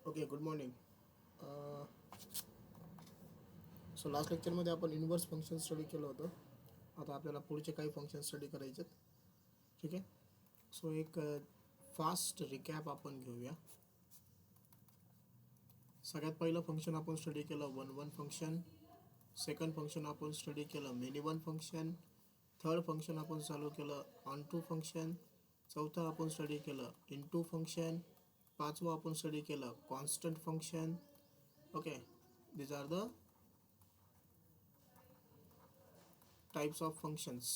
Okay, good morning. So last लेक्चरमध्ये आपण inverse function study केलं होतं. आता आपल्याला पुढचे काही फंक्शन स्टडी करायचे आहेत. ठीक आहे. सो एक फास्ट रिकॅप आपण घेऊया. सगळ्यात पहिलं फंक्शन आपण स्टडी केलं वन फंक्शन. सेकंड फंक्शन आपण स्टडी केलं many one function. Third function आपण चालू केलं ऑन टू फंक्शन. चौथं आपण स्टडी केलं इन टू फंक्शन. पाचवं आपण स्टडी केलं constant function. Okay, these are the types of functions.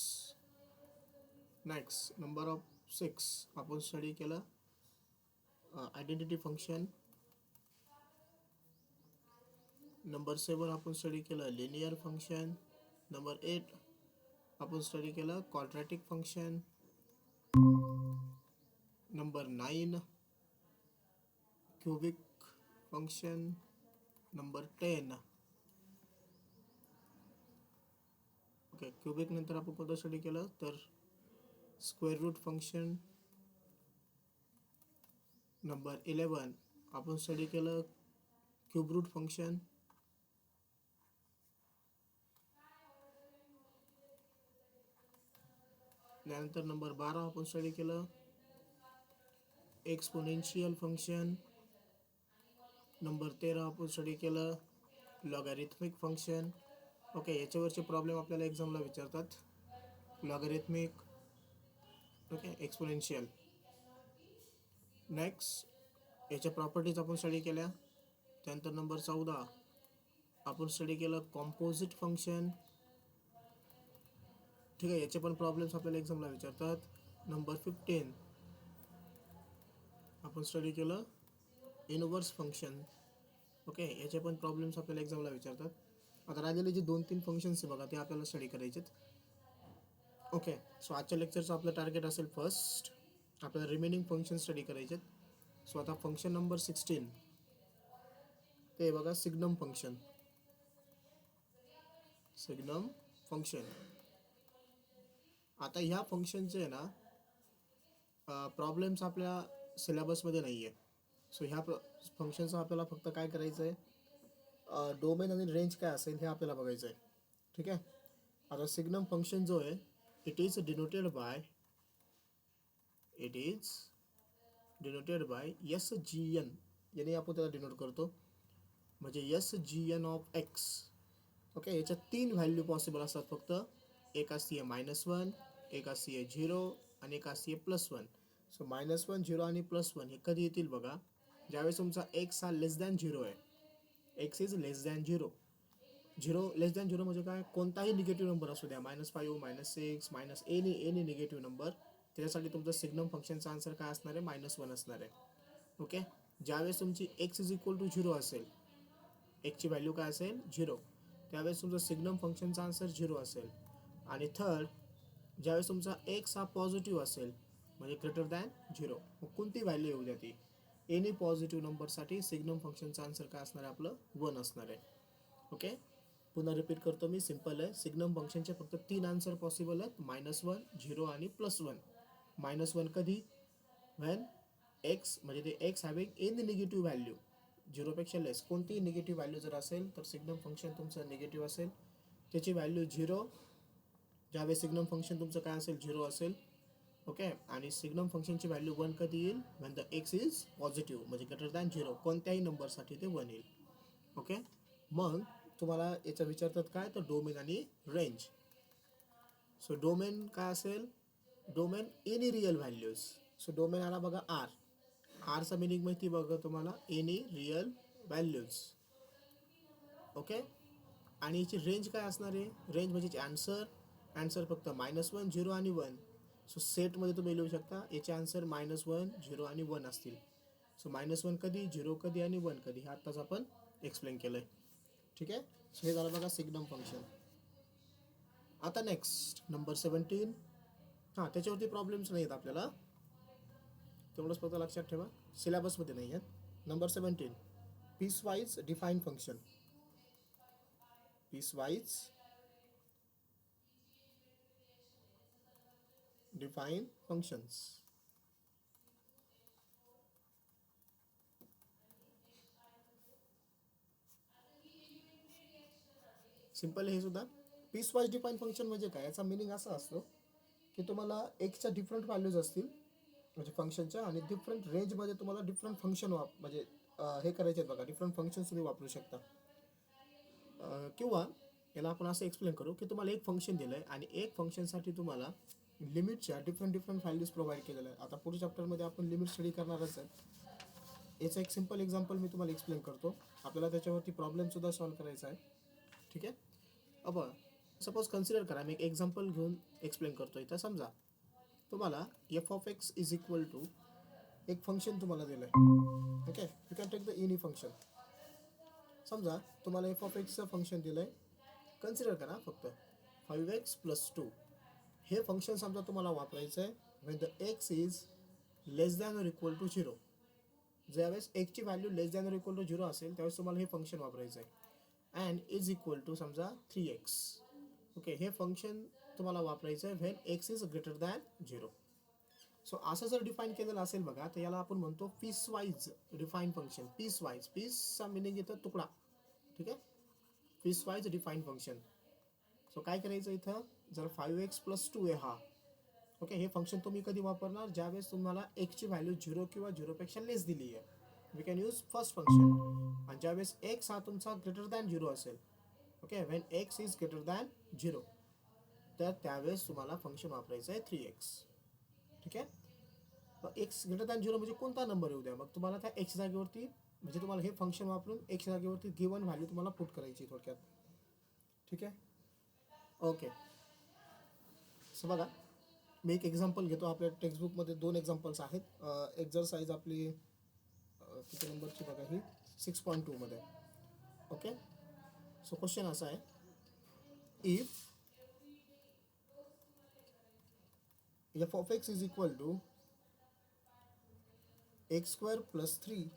Next, number of 6 आपण स्टडी केलं आयडेंटिटी फंक्शन. नंबर 7 आपण स्टडी केलं लिनियर फंक्शन. नंबर 8 आपण स्टडी केलं quadratic function. Number 9 cubic function. Number 10 okay, cubic नंतर आपण कोणतं स्टडी केलं तर स्क्वेअर रूट फंक्शन. नंबर 11 आपण स्टडी केलं क्यूब रूट फंक्शन. त्यानंतर नंबर 12 आपण स्टडी केलं एक्सपोनेन्शियल फंक्शन. नंबर 13 आपण स्टडी केलं लॉगॅरिथमिक फंक्शन. ओके, याच्यावरचे प्रॉब्लेम आपल्याला एक्झामला विचारतात. Logarithmic, okay, exponential. नेक्स्ट, याच्या प्रॉपर्टीज आपण स्टडी केल्या. त्यानंतर नंबर 14 आपण स्टडी केलं कॉम्पोजिट फंक्शन. ठीक आहे, याचे पण प्रॉब्लेम्स आपल्याला एक्झामला विचारतात. नंबर 15 आपण स्टडी केलं इनवर्स फंक्शन. ओके, याचे पण प्रॉब्लेम्स आपल्याला एक्झामला विचारतात. आता राहिलेले जे 2-3 फंक्शन्स आहे बघा, ते आपल्याला स्टडी करायचेत. ओके, सो आजच्या लेक्चरचं आपलं टार्गेट असेल फर्स्ट आपल्याला रिमेनिंग फंक्शन स्टडी करायचे. सो आता फंक्शन नंबर 16 ते बघा सिग्नम फंक्शन. Signum function. आता ह्या फंक्शनचे आहे ना प्रॉब्लेम्स आपल्या सिलेबसमध्ये नाही आहे. सो ह्या फंक्शनचं आपल्याला फक्त काय करायचं आहे, डोमेन आणि रेंज काय असेल हे आपल्याला बघायचं आहे. ठीक आहे. आता सिग्नम फंक्शन जो आहे it is denoted by SGN याने आपण त्याला डिनोट करतो, म्हणजे SGN ऑफ एक्स. ओके, याच्यात 3 व्हॅल्यू पॉसिबल असतात फक्त. एक असते -1, एक असते 0 आणि एक असते +1. सो -1, 0 आणि +1 हे कधी येतील बघा, ज्यावेळेस तुमचा एक्स हा लेस दॅन 0 आहे. X is less than 0. 0 less than 0 म्हणजे काय, कोणताही निगेटिव्ह नंबर असू द्या, -5, -6, एनी निगेटिव्ह नंबर, त्याच्यासाठी तुमचं सिग्नम फंक्शनचा आन्सर काय असणार आहे, -1 असणार आहे. ओके, ज्यावेळेस तुमची एक्स इज इक्वल टू 0 असेल, एक्सची व्हॅल्यू काय असेल 0, त्यावेळेस तुमचं सिग्नम फंक्शनचा आन्सर 0 असेल. आणि थर्ड, ज्यावेळेस तुमचा एक्स हा पॉझिटिव्ह असेल म्हणजे ग्रेटर दॅन 0, मग कोणती व्हॅल्यू येऊ द्या ती, एनी पॉझिटिव्ह नंबरसाठी सिग्नम फंक्शनचा आन्सर काय असणार आहे आपलं 1 असणार आहे. ओके, पुन्हा रिपीट करतो मी, सिम्पल आहे. सिग्नम फंक्शनचे फक्त 3 आन्सर पॉसिबल आहेत, -1, 0 आणि +1. -1 कधी, व्हेन एक्स म्हणजे ते x having any negative value 0पेक्षा लेस, कोणतीही निगेटिव्ह व्हॅल्यू जर असेल तर सिग्नम फंक्शन तुमचं निगेटिव्ह असेल, त्याची व्हॅल्यू 0, ज्यावेळेस सिग्नम फंक्शन तुमचं काय असेल 0 असेल. ओके, आणि सिग्नम फंक्शनची व्हॅल्यू 1 कधी येईल, when the x is positive म्हणजे ग्रेटर दॅन 0, कोणत्याही नंबरसाठी ते 1 येईल. ओके, मग तुम्हाला याचं विचारतात काय तर डोमेन आणि रेंज. सो डोमेन काय असेल, domain any real values. So domain आला बघा आरचा मिनिंग माहिती बघा तुम्हाला, एनी रिअल व्हॅल्यूज. ओके, आणि याची रेंज काय असणार आहे, रेंज म्हणजे आन्सर फक्त -1, 0 आणि 1. सो सेटमध्ये तुम्ही लिहू शकता याचे आन्सर -1, 0 आणि 1 असतील. सो -1 कधी, 0 कधी आणि 1 कधी, हे आत्ताच आपण एक्सप्लेन केलं आहे. ठीक आहे, सो हे झालं बघा सिग्नम फंक्शन. आता नेक्स्ट नंबर 17. हां, त्याच्यावरती प्रॉब्लेम्स नाही आहेत आपल्याला, तेवढंच फक्त लक्षात ठेवा, सिलेबसमध्ये नाही आहेत. Number 17 piecewise define function. Piecewise define functions. Simple हे सुद्धा. पीस वाईज डिफाईन फंक्शन म्हणजे काय, याचा मिनिंग असा असतो की तुम्हाला एक्सच्या डिफरंट व्हॅल्यूज असतील म्हणजे फंक्शनच्या, आणि डिफरंट रेंजमध्ये तुम्हाला डिफरंट फंक्शन म्हणजे हे करायचे आहेत बघा, डिफरंट फंक्शन्स तुम्ही वापरू शकता. किंवा याला आपण असं एक्सप्लेन करू की तुम्हाला एक फंक्शन दिलं आहे आणि एक फंक्शनसाठी तुम्हाला लिमिटच्या डिफरंट व्हॅल्यूज प्रोव्हाइड केलेल्या आहेत. आता पुढच्या चॅप्टरमध्ये आपण लिमिट स्टडी करणारच आहे. याचं एक सिम्पल एक्झाम्पल मी तुम्हाला एक्सप्लेन करतो, आपल्याला त्याच्यावरती प्रॉब्लेमसुद्धा सॉल्व्ह करायचा आहे. ठीक आहे. अब सपोज कन्सिडर करा, मी एक एक्झाम्पल घेऊन एक्सप्लेन करतो. इथं समजा तुम्हाला F of x is equal to एक फंक्शन तुम्हाला दिलं आहे. Okay, you can take the any function. समजा तुम्हाला एफ ऑफ एक्सचं फंक्शन दिलं आहे. कन्सिडर करा फक्त 5x+2 हे फंक्शन समजा तुम्हाला वापरायचं आहे when the x is less than or equal to 0. ज्यावेळेस एक्सची value less than or equal to 0 असेल त्यावेळेस तुम्हाला हे फंक्शन वापरायचं आहे. अँड इज इक्वल टू समजा 3x. ओके, हे फंक्शन तुम्हाला वापरायचं आहे when x is greater than 0. So असं जर डिफाईन केलेलं असेल बघा, तर याला आपण म्हणतो piecewise defined function. Piecewise, पीसचा मिनिंग येतं तुकडा. ठीक आहे, piecewise defined function. So काय करायचं इथं, जर 5x+2 आहे हा. ओके, हे फंक्शन तुम्ही कधी वापरणार, ज्यावेळेस तुम्हाला एक्सची व्हॅल्यू 0 किंवा 0पेक्षा लेस दिली आहे. We can use first function. आणि ज्यावेळेस एक्स हा तुमचा ग्रेटर दॅन 0 असेल, okay, when X is greater than 0, तर त्यावेळेस तुम्हाला फंक्शन वापरायचं आहे 3x. ठीक आहे. मग एक्स ग्रेटर दॅन 0 म्हणजे कोणता नंबर येऊ द्या, मग तुम्हाला त्या एक्स जागेवरती म्हणजे तुम्हाला हे फंक्शन वापरून एक्स जागेवरती गिवन व्हॅल्यू तुम्हाला पुट करायची थोडक्यात. ठीक आहे. ओके, सो बघा मी एक एक्झाम्पल घेतो. आपल्या टेक्स्टबुकमध्ये 2 एक्झाम्पल्स आहेत. एक्झरसाइज आपली किती नंबरची बघा, ही 6.2 मध्ये. ओके, सो क्वेश्चन असा आहे, if F of x is equal to x² + 3,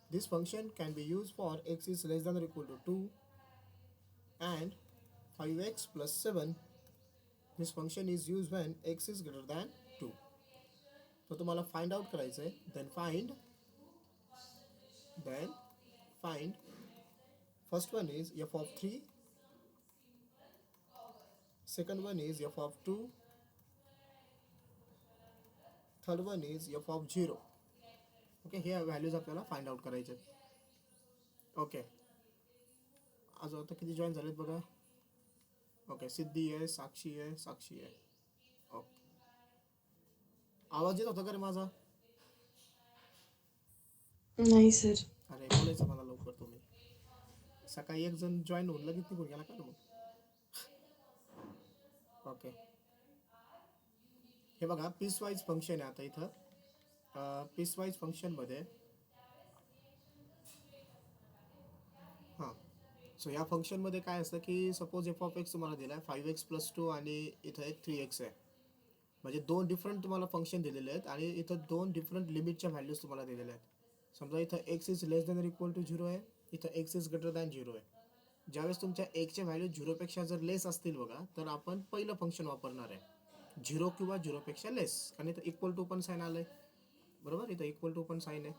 this function can be used for x is less than or equal to 2, and 5x+7, this function is used when x is greater than 2. तो तुम्हाला find out करायचं आहे. then find first one is f of 3, second one is f of 2, third one is f of 0. Okay, हे values आपल्याला find out करायचे. Okay, आज आता किती जॉईन झालेत बघा. ओके, सिद्धी आहे, साक्षी आहे. ओके, आवाज येत होता का रे माझा? नाही सर. अरे बोलायचं मला लवकर. तुम्ही सकाळी एक जण जॉईन होऊन लगेच निघून गेला का मग. ओके, हे बघा पीस वाईज फंक्शन आहे. आता इथं पीस वाईज फंक्शनमध्ये हां, सो या फंक्शनमध्ये काय असतं की सपोज एफ ऑफ एक्स तुम्हाला दिला आहे 5x+2 आणि इथं एक 3x आहे. म्हणजे 2 डिफरंट तुम्हाला फंक्शन दिलेले आहेत आणि इथं 2 डिफरंट लिमिटच्या व्हॅल्यूज तुम्हाला दिलेल्या आहेत. समजा इथं x is less than equal to 0 आहे, इथं x इज ग्रेटर दॅन 0 आहे. ज्यावेळेस तुमच्या एक्सच्या व्हॅल्यू 0पेक्षा जर लेस असतील बघा, तर आपण पहिलं फंक्शन वापरणार आहे 0 किंवा 0पेक्षा लेस. कारण इथं इक्वल टू पण साईन आलं आहे, बरोबर, इथं इक्वल टू पण साईन आहे.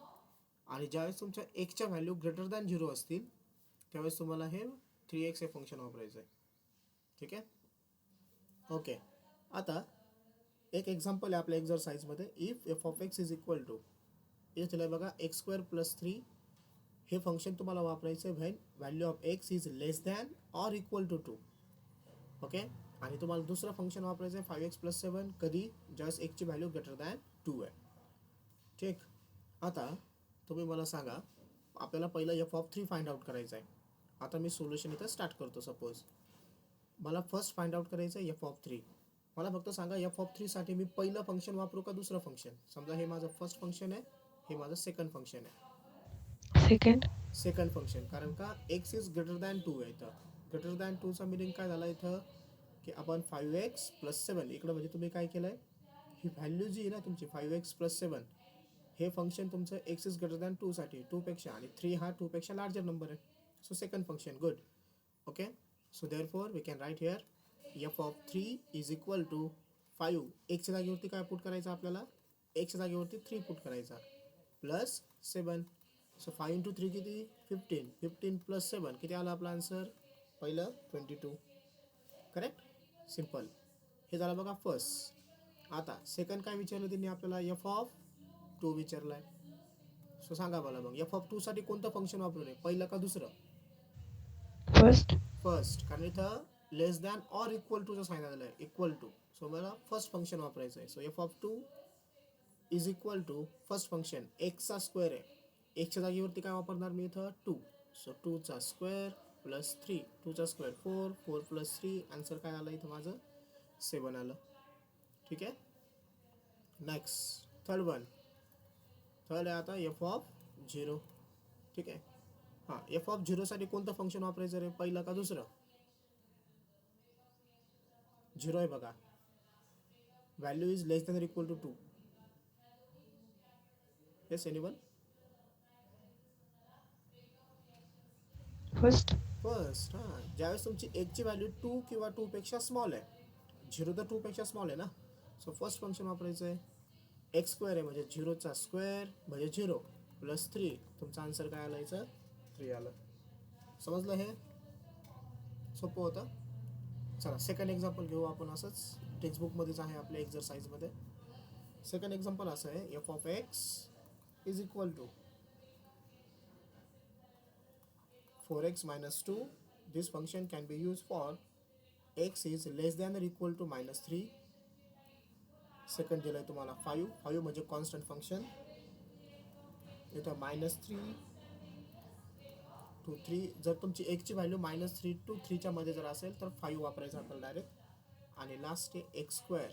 आणि ज्यावेळेस तुमच्या एक्सच्या व्हॅल्यू ग्रेटर दॅन 0 असतील त्यावेळेस तुम्हाला हे 3x हे फंक्शन वापरायचं आहे. ठीक आहे. ओके, आता एक एक्झाम्पल आहे आपल्या एक्झरसाइजमध्ये. If F of x is equal to इथं बघा x²+3 हे फंक्शन तुम्हाला वापरायचं आहे when value of x is less than or equal to 2. Okay, आणि तुम्हाला दुसरं फंक्शन वापरायचं आहे 5x+7 कधी, ज्यावेळेस एक्सची व्हॅल्यू ग्रेटर दॅन 2 आहे. ठीक, आता तुम्ही मला सांगा, आपल्याला पहिलं एफ ऑफ 3 फाइंड आउट करायचं आहे. आता मी सोल्युशन इथं स्टार्ट करतो. सपोज मला फर्स्ट फाइंड आउट करायचं आहे एफ ऑफ 3. मला फक्त सांगा एफ ऑफ 3 साठी मी पहिलं फंक्शन वापरू का दुसरं फंक्शन. समजा हे माझं फर्स्ट फंक्शन आहे, हे माझं सेकंड फंक्शन आहे. सेकंड फंक्शन, कारण का एक्स इज ग्रेटर दॅन 2 आहे. इथं ग्रेटर दॅन 2चा मिनिंग काय झाला इथं की आपण 5x+7 इकडं म्हणजे तुम्ही काय केलं आहे, ही व्हॅल्यू जी आहे ना तुमची 5x+7 हे फंक्शन तुमचं एक्स इज ग्रेटर दॅन 2 साठी 2पेक्षा, आणि 3 हा 2पेक्षा लार्जर नंबर आहे. So second function, good. Okay, so therefore we can write here F of 3 is equal to 5. एक्सच्या जागेवरती काय पुट करायचं आपल्याला, एक्सच्या जागेवरती 3 पुट करायचा प्लस 7. सो 5 × 3 किती, 15. 15 + 7 किती आला आपला आन्सर, पहिलं 22. Correct, simple. हे झालं बघा फर्स्ट. आता सेकंड काय विचारलं त्यांनी आपल्याला, एफ ऑफ 2 विचारलाय. सो सांगा मला मग एफ ऑफ 2 साठी कोणतं फंक्शन वापरू नये, पहिलं का दुसरं? फर्स्ट, कारण इथं लेस दॅन ऑर इक्वल टूचं साइन आलेलं आहे, इक्वल टू. सो मला फर्स्ट फंक्शन वापरायचं आहे. So f of 2 is equal to first function एक्सचा स्क्वेअर आहे. एक्सच्या जागेवरती काय वापरणार मी इथं 2. सो 2चा स्क्वेअर प्लस 3, 2चा स्क्वेअर 4, 4 प्लस 3, आन्सर काय आलं इथं माझं 7 आलं. ठीक आहे. नेक्स्ट थर्ड आहे आता एफ ऑफ 0. ठीक आहे. हां, एफ ऑफ 0 साठी कोणतं फंक्शन वापरायचं रे, पहिलं का दुसरं? 0 आहे बघा, value is less than equal to 2. Yes anyone? First. हां, ज्यावेळेस तुमची एकची व्हॅल्यू 2 किंवा 2 पेक्षा स्मॉल आहे, 0 तर 2 पेक्षा स्मॉल आहे ना. सो फर्स्ट फंक्शन वापरायचं आहे. एक्स स्क्वेअर आहे म्हणजे 0चा स्क्वेअर म्हणजे 0 प्लस 3, तुमचा आन्सर काय आलं याचं 3 आलं. समजलं? हे सोपं होतं. चला सेकंड एक्झाम्पल घेऊ आपण, असंच टेक्स्टबुकमध्येच आहे आपल्या एक्झरसाइजमध्ये. सेकंड एक्झाम्पल असं आहे, F of x is equal to 4x minus 2. This function can be used for x is less than or equal to -3. Second दिलं आहे तुम्हाला 5 म्हणजे कॉन्स्टंट फंक्शन. इथं -3 to 3. जर तुमची एकची व्हॅल्यू -3 to 3च्या मध्ये जर असेल तर 5 वापरायचं आपल्याला डायरेक्ट. आणि लास्ट आहे एक्स स्क्वेअर.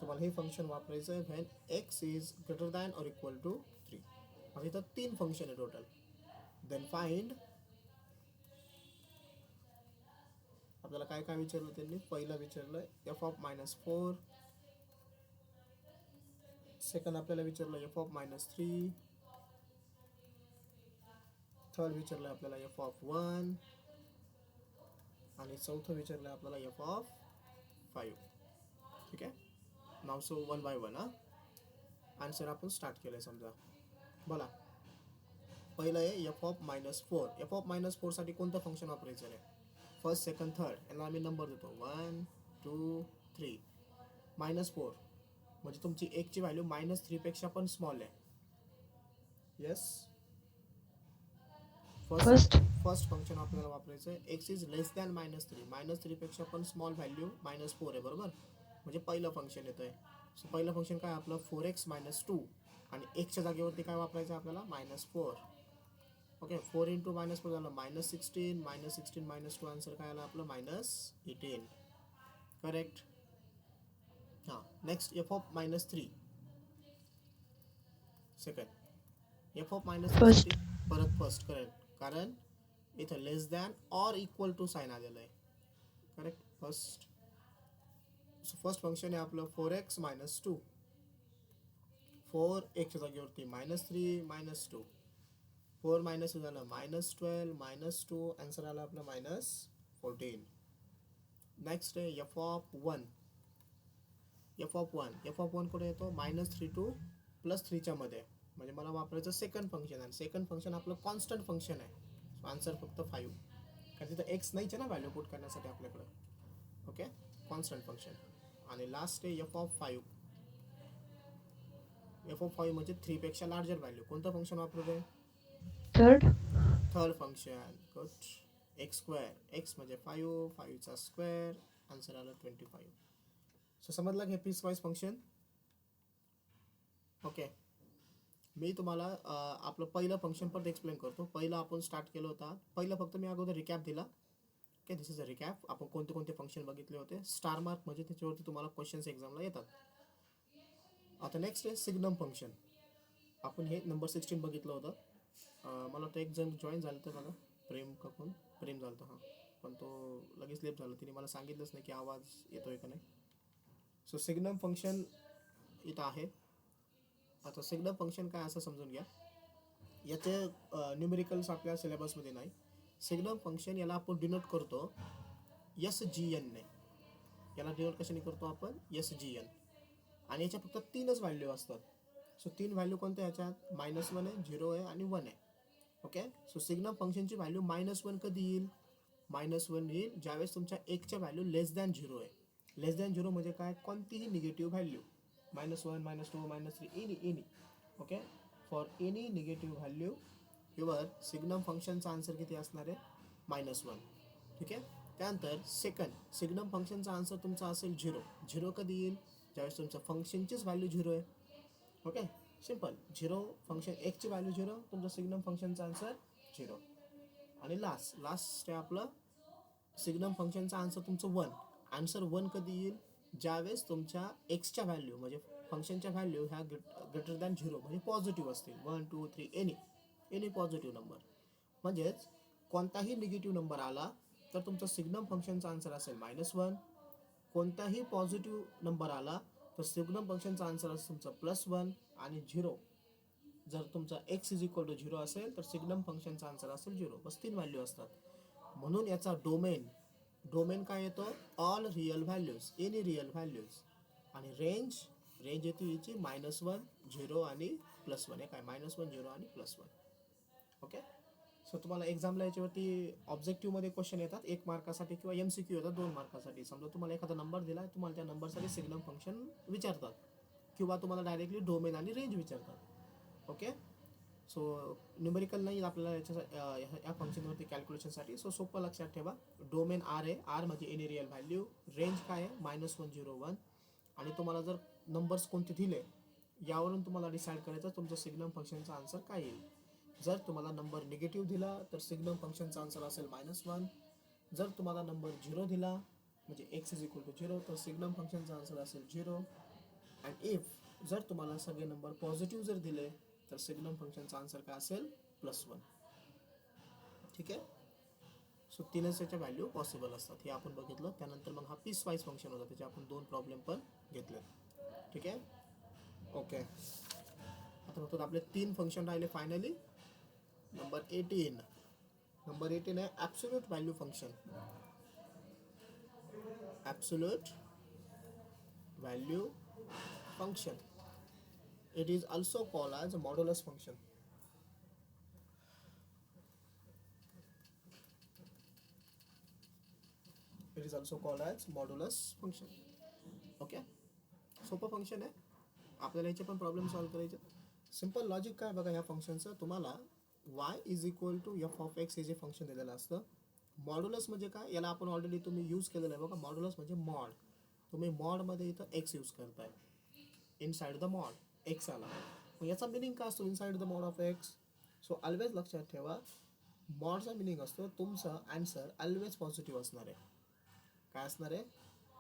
तुम्हाला हे फंक्शन वापरायचं आहे when X is greater than और इक्वल टू 3. मग इथं 3 फंक्शन आहे टोटल. देन फाइंड, आपल्याला काय काय विचारलं त्यांनी, पहिलं विचारलं एफ ऑफ -4. सेकंड आपल्याला विचारलं एफ ऑफ -3. थर्ड विचारलं आपल्याला एफ ऑफ 1. आणि चौथं विचारलं आपल्याला एफ ऑफ 5. ठीक आहे. नाव सो 1 by 1. आन्सर आपण स्टार्ट केलं आहे समजा. बोला, पहिलं आहे एफ ऑफ -4. एफ ऑफ -4 साठी कोणतं फंक्शन वापरायचं आहे? फर्स्ट, सेकंड, थर्ड याला आम्ही नंबर देतो 1 2 3. -4 म्हणजे तुमची एकची व्हॅल्यू -3 पेक्षा पण स्मॉल आहे. येस. फर्स्ट फंक्शन आपल्याला वापरायचं आहे. X is less than -3. -3 पेक्षा पण स्मॉल व्हॅल्यू -4 आहे, बरोबर. म्हणजे पहिलं फंक्शन येतं आहे. सो पहिलं फंक्शन काय आपलं 4x - 2. आणि एक्सच्या जागेवरती काय वापरायचं आपल्याला -4. ओके, 4 × -4 झालं -16. -16 - 2 आन्सर काय आलं आपलं -18. करेक्ट. हां, next f of -3. Second f of -3 परत फर्स्ट. करेक्ट, कारण इथं less than or equal to sign आलेलं आहे. Correct, first. So first function आहे आपलं 4x - 2. 4 एक्सच्या जागेवरती -3 - 2. 4 - झालं -12 - 2 आन्सर आला आपलं -14. नेक्स्ट आहे एफ ऑफ 1. एफ ऑफ 1 कुठे येतो? -3 to +3च्या मध्ये. म्हणजे मला वापरायचं सेकंड फंक्शन. आणि सेकंड फंक्शन आपलं कॉन्स्टंट फंक्शन आहे. सो आन्सर फक्त 5, कारण तिथं एक्स नाहीच आहे ना व्हॅल्यू पुट करण्यासाठी आपल्याकडं. Okay, constant function. आणि लास्ट आहे एफ ऑफ 5. एफ ऑफ 5 म्हणजे 3 पेक्षा लार्जर व्हॅल्यू. कोणतं फंक्शन वापरतोय? Third function. Good. X square. X म्हणजे 5, 5चा स्क्वेअर, आन्सर आलं 25. सो समजलं की हे पीस वाईज फंक्शन. ओके, मी तुम्हाला आपलं पहिलं फंक्शन परत एक्सप्लेन करतो. पहिलं आपण स्टार्ट केलं होता. पहिलं फक्त मी अगोदर रिकॅप दिला. Okay, this is a recap. आपण कोणते कोणते फंक्शन बघितले होते. स्टार मार्क म्हणजे त्याच्यावरती तुम्हाला क्वेश्चन्स एक्झामला येतात. आता नेक्स्ट आहे सिग्नम फंक्शन. आपण हे नंबर 16 बघितलं होतं. मला वाटतं एक जण जॉईन झालं तर बघा, प्रेम झालं होतं. हां, पण तो लगेच लेप झाला. तिने मला सांगितलंच नाही की आवाज येतोय का नाही. सो सिग्नम फंक्शन इथं आहे. आता सिग्नम फंक्शन काय असं समजून घ्या. याचे न्यूमेरिकल्स आपल्या सिलेबसमध्ये नाही. सिग्नम फंक्शन याला आपण डिनोट करतो SGN ने. याला डिनोट कशाने करतो आपण? SGN. आणि याच्या फक्त 3च व्हॅल्यू असतात. सो 3 व्हॅल्यू कोणत्या याच्यात? -1 आहे, 0 आहे आणि 1 आहे. ओके, सो सिग्नम फंक्शनची व्हॅल्यू -1 कधी येईल? -1 येईल ज्यावेळेस तुमच्या एकच्या व्हॅल्यू लेस दॅन 0 आहे. लेस दॅन 0 म्हणजे काय, कोणतीही negative value -1 -2 -3 any okay, for any negative value your signum फंक्शनचा आन्सर किती असणार आहे, -1. ठीक आहे. त्यानंतर सेकंड सिग्नम फंक्शनचा आन्सर तुमचा असेल 0 कधी येईल, ज्यावेळेस तुमच्या फंक्शनचीच व्हॅल्यू 0 आहे. ओके, सिम्पल 0 फंक्शन एकची व्हॅल्यू 0, तुमचं सिग्नम फंक्शनचा आन्सर 0. आणि लास्ट आहे आपलं सिग्नम फंक्शनचा आन्सर तुमचं 1. आन्सर 1 कधी येईल, ज्यावेळेस तुमच्या एक्सच्या व्हॅल्यू म्हणजे फंक्शनच्या व्हॅल्यू ह्या ग्रेटर दॅन 0 म्हणजे पॉझिटिव्ह असतील, 1 2 3 एनी पॉझिटिव्ह नंबर. म्हणजेच कोणताही निगेटिव्ह नंबर आला तर तुमचं सिग्नम फंक्शनचा आन्सर असेल -1. कोणताही पॉझिटिव्ह नंबर आला तर सिग्नम फंक्शनचा आन्सर असेल तुमचा +1. आणि 0 जर तुमचा x इज इक्वल टू 0 असेल तर सिग्नम फंक्शनचा आन्सर असेल 0. बस 3 व्हॅल्यू असतात. म्हणून याचा डोमेन काय येतो, all real values, any real values. आणि रेंज येते याची -1 0 आणि +1. हे काय -1 0 आणि +1. ओके. सो तुम्हाला एक्झामला याच्यावरती ऑब्जेक्टिव्हमध्ये क्वेश्चन येतात 1 मार्कासाठी किंवा MCQ येतात 2 मार्कासाठी. समजा तुम्हाला एखादा नंबर दिला, तुम्हाला त्या नंबरसाठी सिग्नम फंक्शन विचारतात किंवा तुम्हाला डायरेक्टली डोमेन आणि रेंज विचारतात. ओके. सो न्यूमेरिकल नाही आपल्याला या फंक्शनवरती कॅल्क्युलेशनसाठी. सो सोपं लक्षात ठेवा, डोमेन आर आहे, आर म्हणजे एनी रिअल व्हॅल्यू. रेंज काय आहे, -1 0 1. आणि तुम्हाला जर नंबर्स कोणते दिले यावरून तुम्हाला डिसाईड करायचं तुमचं सिग्नम फंक्शनचा आन्सर काय येईल. जर तुम्हाला नंबर निगेटिव्ह दिला तर सिग्नम फंक्शनचा आन्सर असेल -1. जर तुम्हाला नंबर 0 दिला म्हणजे x इज इक्वल टू 0 तर सिग्नम फंक्शनचा आन्सर असेल 0. अँड इफ जर तुम्हाला सगळे नंबर पॉझिटिव्ह जर दिले तर सिग्नम फंक्शनचा आन्सर काय असेल, +1. ठीक आहे. सो 3च त्याच्या व्हॅल्यू पॉसिबल असतात, हे आपण बघितलं. त्यानंतर मग हा पीस वाईज फंक्शन होता, त्याचे आपण 2 प्रॉब्लेम पण घेतले. ठीक आहे. ओके. आता फक्त आपले 3 फंक्शन राहिले फायनली. नंबर 18 आहे absolute value function. Absolute value function, it is also called as a modulus function. It is also called as modulus function. Okay. सोपं फंक्शन आहे, आपल्याला याचे पण प्रॉब्लेम सॉल्व्ह करायचे. सिम्पल लॉजिक काय बघा ह्या फंक्शनचं, तुम्हाला y is equal to f(x) हे जे फंक्शन दिलेलं असतं. मॉड्युलस म्हणजे काय, याला आपण ऑलरेडी तुम्ही यूज केलेलं आहे बघा. मॉड्युलस म्हणजे मॉड. तुम्ही मॉडमध्ये इथं x यूज करताय, इनसाइड द मॉड x आला. मग याचा मिनिंग काय असतो, inside the mod of x. So always लक्षात ठेवा, मॉडचा मिनिंग असतो तुमचा आन्सर ऑलवेज पॉझिटिव्ह असणार आहे. काय असणार आहे,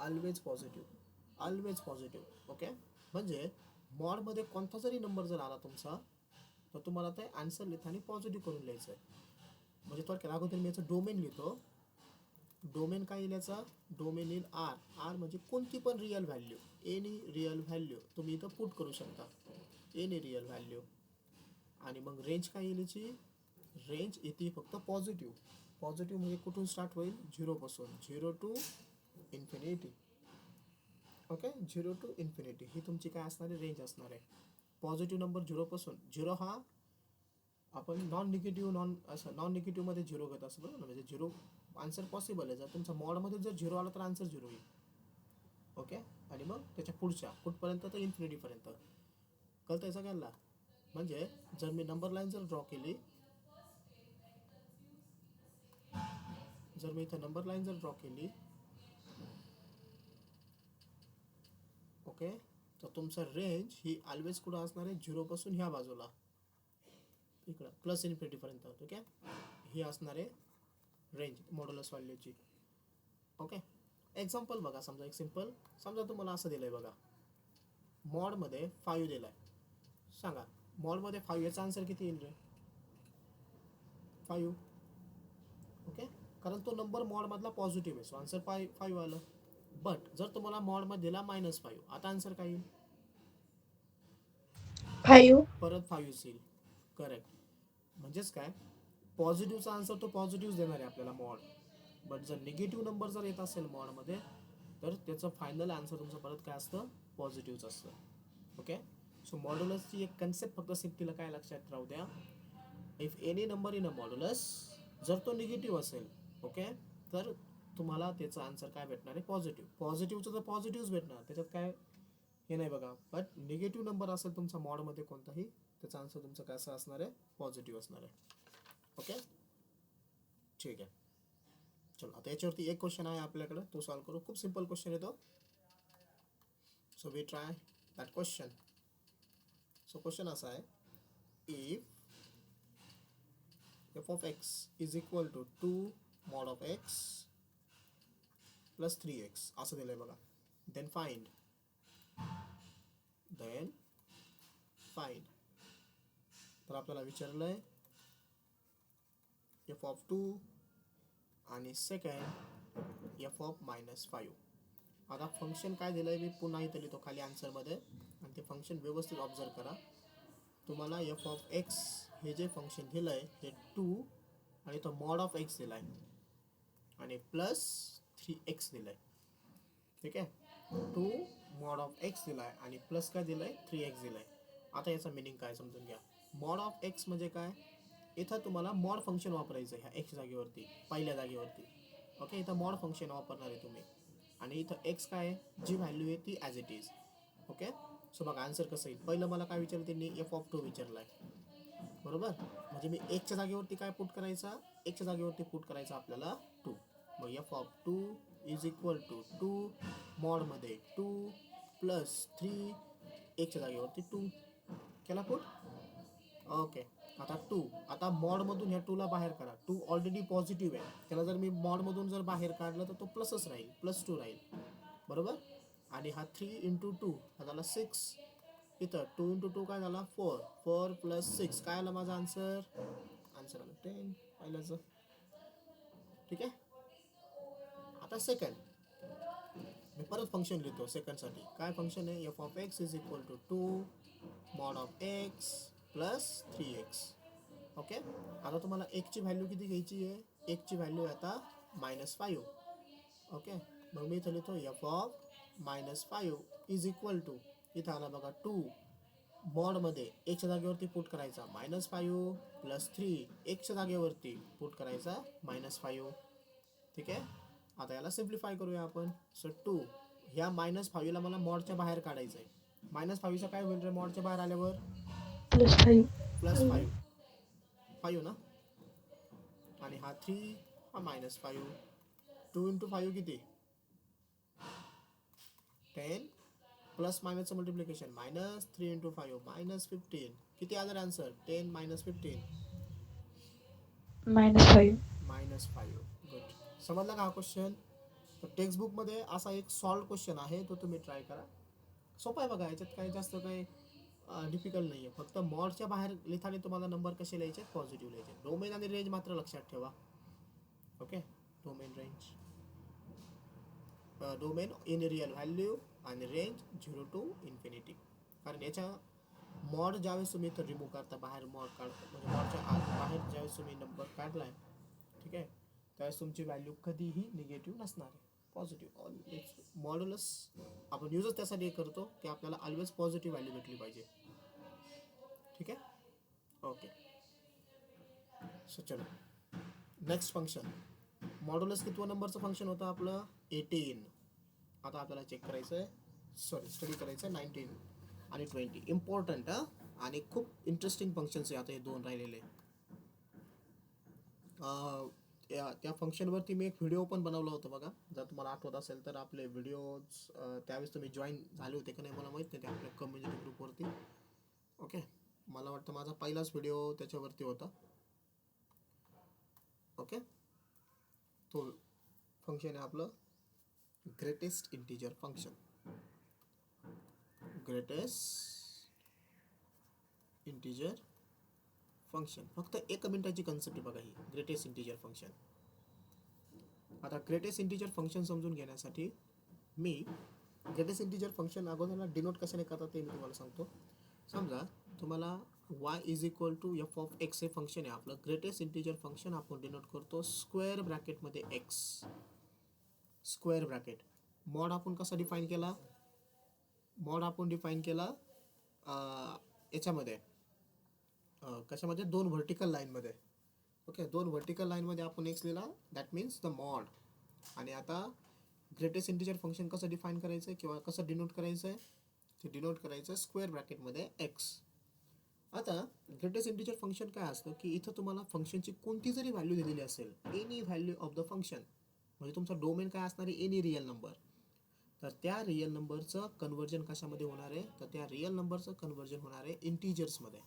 ऑलवेज पॉझिटिव्ह. ओके. म्हणजे मॉडमध्ये कोणता जरी नंबर जर आला तुमचा तर तुम्हाला ते आन्सर लिहिताना पॉझिटिव्ह करून लिहायचं आहे. म्हणजे थोडक्यात अगोदर मी याचं डोमेन लिहितो. डोमेन काय येईल याचा, डोमेन येईल आर म्हणजे कोणती पण real value, any real value तुम्ही इथं पुट करू शकता, एनी रिअल व्हॅल्यू. आणि मग रेंज काय येईल याची, रेंज येते फक्त पॉझिटिव्ह म्हणजे कुठून स्टार्ट होईल, 0 पासून, 0 to infinity. Okay, 0 to infinity ही तुमची काय असणार आहे, रेंज असणार आहे. पॉझिटिव्ह नंबर 0 पासून, 0 हा आपण नॉन निगेटिव्हमध्ये 0 घेत असतो बरोबर. म्हणजे 0 आन्सर पॉसिबल आहे. जर तुमच्या मॉडमध्ये जर 0 आला तर आन्सर 0 येईल. ओके. आणि मग त्याच्या कुठपर्यंत तर इन्फिनिटीपर्यंत. कळतं आहे सगळ्यांना. म्हणजे जर मी नंबर लाईन जर ड्रॉ केली, जर मी इथं नंबर लाईन जर ड्रॉ केली, ओके, तर तुमचं रेंज ही ऑलवेज कुठं असणार आहे, 0 पासून ह्या बाजूला इकडं प्लस इन्फिनिटीपर्यंत. ओके, ही असणार आहे रेंज मॉड्युलस व्हॅल्यूची. ओके. एक्झाम्पल बघा, समजा एक सिम्पल, समजा तुम्हाला असं दिलं आहे बघा, मॉडमध्ये 5 दिलं आहे. सांगा मॉडमध्ये 5 याचा आन्सर किती येईल रे, 5. ओके, कारण तो नंबर मॉडमधला पॉझिटिव्ह आहे, सो आन्सर 5 आलं. बट जर तुम्हाला मॉडमध्ये दिला -5, आता आन्सर काय येईल, 5. परत 5 येईल. करेक्ट. म्हणजेच काय, पॉझिटिव्हचा आन्सर तो पॉझिटिव्ह देणार आहे आपल्याला मॉड. बट जर निगेटिव्ह नंबर जर येत असेल मॉडमध्ये तर त्याचं फायनल आन्सर तुमचं परत काय असतं, पॉझिटिव्हच असतं. ओके. सो मॉड्युलसची एक कन्सेप्ट फक्त सिम्पलीला काय लक्षात राहू द्या, if any number in a modulus, जर तो निगेटिव्ह असेल, ओके, तर तुम्हाला त्याचा आन्सर काय भेटणार आहे? पॉझिटिव्ह. पॉझिटिव्हचं तर पॉझिटिव्हच भेटणार, त्याच्यात काय हे नाही बघा. बट निगेटिव्ह नंबर असेल तुमचा मॉडमध्ये कोणताही, त्याचा आन्सर तुमचं कसं असणार आहे? पॉझिटिव्ह असणार आहे. ओके, ठीक आहे. चलो आता याच्यावरती एक क्वेश्चन आहे आपल्याकडे, तो सॉल्व्ह करू. खूप सिंपल क्वेश्चन आहे तो. So we try that question. So question असा आहे, if f of x is equal to 2 mod of x plus 3x असं दिलंय बघा. then find तर आपल्याला विचारलंय f of 2 आणि सेकंड f of -5. आता फंक्शन काय दिलंय मी पुन्हा इथं लिहितो खाली आन्सरमध्ये, आणि ते फंक्शन व्यवस्थित ऑब्झर्व करा. तुम्हाला f of x हे जे फंक्शन दिलंय हे 2 आणि तो मॉड ऑफ x दिलाय आणि प्लस 3x दिलाय. ठीक आहे, 2 मॉड ऑफ x दिलाय आणि प्लस काय दिलाय? 3x दिलाय. आता याचा मिनिंग काय समजून घ्या. मॉड ऑफ x म्हणजे काय? इथं तुम्हाला मॉड फंक्शन वापरायचं ह्या x जागेवरती, पहिल्या जागेवरती. ओके, इथं मॉड फंक्शन वापरणार आहे तुम्ही, आणि इथं x काय आहे? जी व्हॅल्यू आहे ती as it is. Okay, so बघा आन्सर कसं येईल. पहिलं मला काय विचारलं त्यांनी? f of 2 विचारलाय, बरोबर. म्हणजे मी एकच्या जागेवरती काय पुट करायचा? एकच्या जागेवरती पुट करायचा आपल्याला 2. मग f of 2 is equal to 2 मॉडमध्ये 2 प्लस 3, एकच्या जागेवरती 2 केला पुट. ओके, आता 2, आता मॉडमधून ह्या 2ला बाहेर करा. 2 ऑलरेडी पॉझिटिव्ह आहे, त्याला जर मी मॉडमधून जर बाहेर काढलं तर तो प्लसच राहील, +2 राहील, बरोबर. आणि हा 3 इंटू 2 हा झाला 6. इथं 2 इंटू 2 काय झाला? 4. 4 प्लस 6 काय आला माझा आन्सर? आन्सर आलं 10 पहिल्याचं. ठीक आहे, आता सेकंड मी परत फंक्शन लिहितो सेकंडसाठी. काय फंक्शन आहे? f of x is equal to 2 mod of x plus 3x. Okay, आता तुम्हाला x ची व्हॅल्यू किती घ्यायची आहे? x ची व्हॅल्यू आहे आता -5. ओके, मग मी इथं लिहितो f of -5 is equal to, इथं आला बघा 2 मॉडमध्ये एकच्या जागेवरती पुट करायचा -5 प्लस 3, एकच्या जागेवरती पुट करायचा -5. ठीक आहे, आता याला सिम्प्लिफाय करूया आपण. सो 2 ह्या -5ला मला मॉडच्या बाहेर काढायचं आहे. -5चा काय होईल रे मॉडच्या बाहेर आल्यावर? +5. +5 ना, आणि हा 3 हा -5. 2 इंटू 5 किती? 10 प्लस मायनसचं मल्टिप्लिकेशन -3 इंटू 5 -15. किती आलं आन्सर? 10 - 15 -5. -5. गुड, समजला का हा क्वेश्चन? तर टेक्स्टबुकमध्ये असा एक सॉल्व क्वेश्चन आहे, तो तुम्ही ट्राय करा. सोपा आहे बघा, याच्यात काही जास्त काही डिफिकल्ट नाही आहे. फक्त मॉडच्या बाहेर लिहिताना तुम्हाला नंबर कसे लिहायचे? पॉझिटिव्ह लिहायचे. डोमेन आणि रेंज मात्र लक्षात ठेवा. Okay, domain range, domain in real value आणि रेंज 0 to इन्फिनिटी. कारण याच्या मॉड ज्यावेळेस तुम्ही इथं रिमूव्ह करता, बाहेर मॉड काढता, म्हणजे मॉडच्या बाहेर ज्यावेळेस तुम्ही नंबर काढलाय, ठीक आहे, त्यावेळेस तुमची व्हॅल्यू कधीही निगेटिव्ह नसणार आहे, पॉझिटिव्ह ऑलवेज. मॉड्युलस आपण यूजच त्यासाठी करतो की आपल्याला ऑलवेज पॉझिटिव्ह व्हॅल्यू भेटली पाहिजे. ठीक आहे, ओके. सो चलो नेक्स्ट फंक्शन. मॉड्युलस कितवं नंबरचं फंक्शन होतं आपलं? 18. आता आपल्याला चेक करायचं आहे, स्टडी करायचं आहे 19 आणि 20. इम्पॉर्टंट आणि खूप इंटरेस्टिंग फंक्शन्स आहे आता हे दोन राहिलेले. त्या फंक्शनवरती मी एक व्हिडिओ पण बनवला होता बघा, जर तुम्हाला आठवत असेल तर. आपले व्हिडिओज त्यावेळेस तुम्ही जॉईन झाले होते का नाही मला माहीत नाही, ते आपल्या कम्युनिटी ग्रुपवरती. ओके, मला वाटतं माझा पहिलाच व्हिडिओ त्याच्यावरती होता. ओके, तो फंक्शन आहे आपलं greatest integer function. Greatest integer function, फक्त 1 मिनिटाची कन्सेप्ट आहे बघा ही ग्रेटेस्ट इंटिजर फंक्शन. आता ग्रेटेस्ट इंटिजर फंक्शन समजून घेण्यासाठी मी ग्रेटेस्ट इंटिजर फंक्शन अगोदर डिनोट कशाने करतात ते मी तुम्हाला सांगतो. समजा तुम्हाला y is equal to f of x हे फंक्शन आहे आपलं ग्रेटेस्ट इंटिजर फंक्शन. आपण डिनोट करतो स्क्वेअर ब्रॅकेटमध्ये x, स्क्वेअर ब्रॅकेट. मॉड आपण कसा डिफाईन केला? मॉड आपण डिफाईन केला याच्यामध्ये, कशामध्ये? 2 व्हर्टिकल लाईनमध्ये. ओके, 2 व्हर्टिकल लाईनमध्ये आपण x लिहिला, दॅट मीन्स द मॉड. आणि आता ग्रेटेस्ट इंटिजर फंक्शन कसं डिफाईन करायचं आहे किंवा कसं डिनोट करायचं आहे, ते डिनोट करायचं स्क्वेअर ब्रॅकेटमध्ये एक्स. आता ग्रेटेस्ट इंटिजर फंक्शन काय असतं की इथं तुम्हाला फंक्शनची कोणती जरी व्हॅल्यू दिलेली असेल, any value of the function, म्हणजे तुमचा डोमेन काय असणार आहे, एनी रिअल नंबर, तर त्या रिअल नंबरचं कन्व्हर्जन कशामध्ये होणार आहे, तर त्या रिअल नंबरचं कन्व्हर्जन होणार आहे इंटिजर्समध्ये.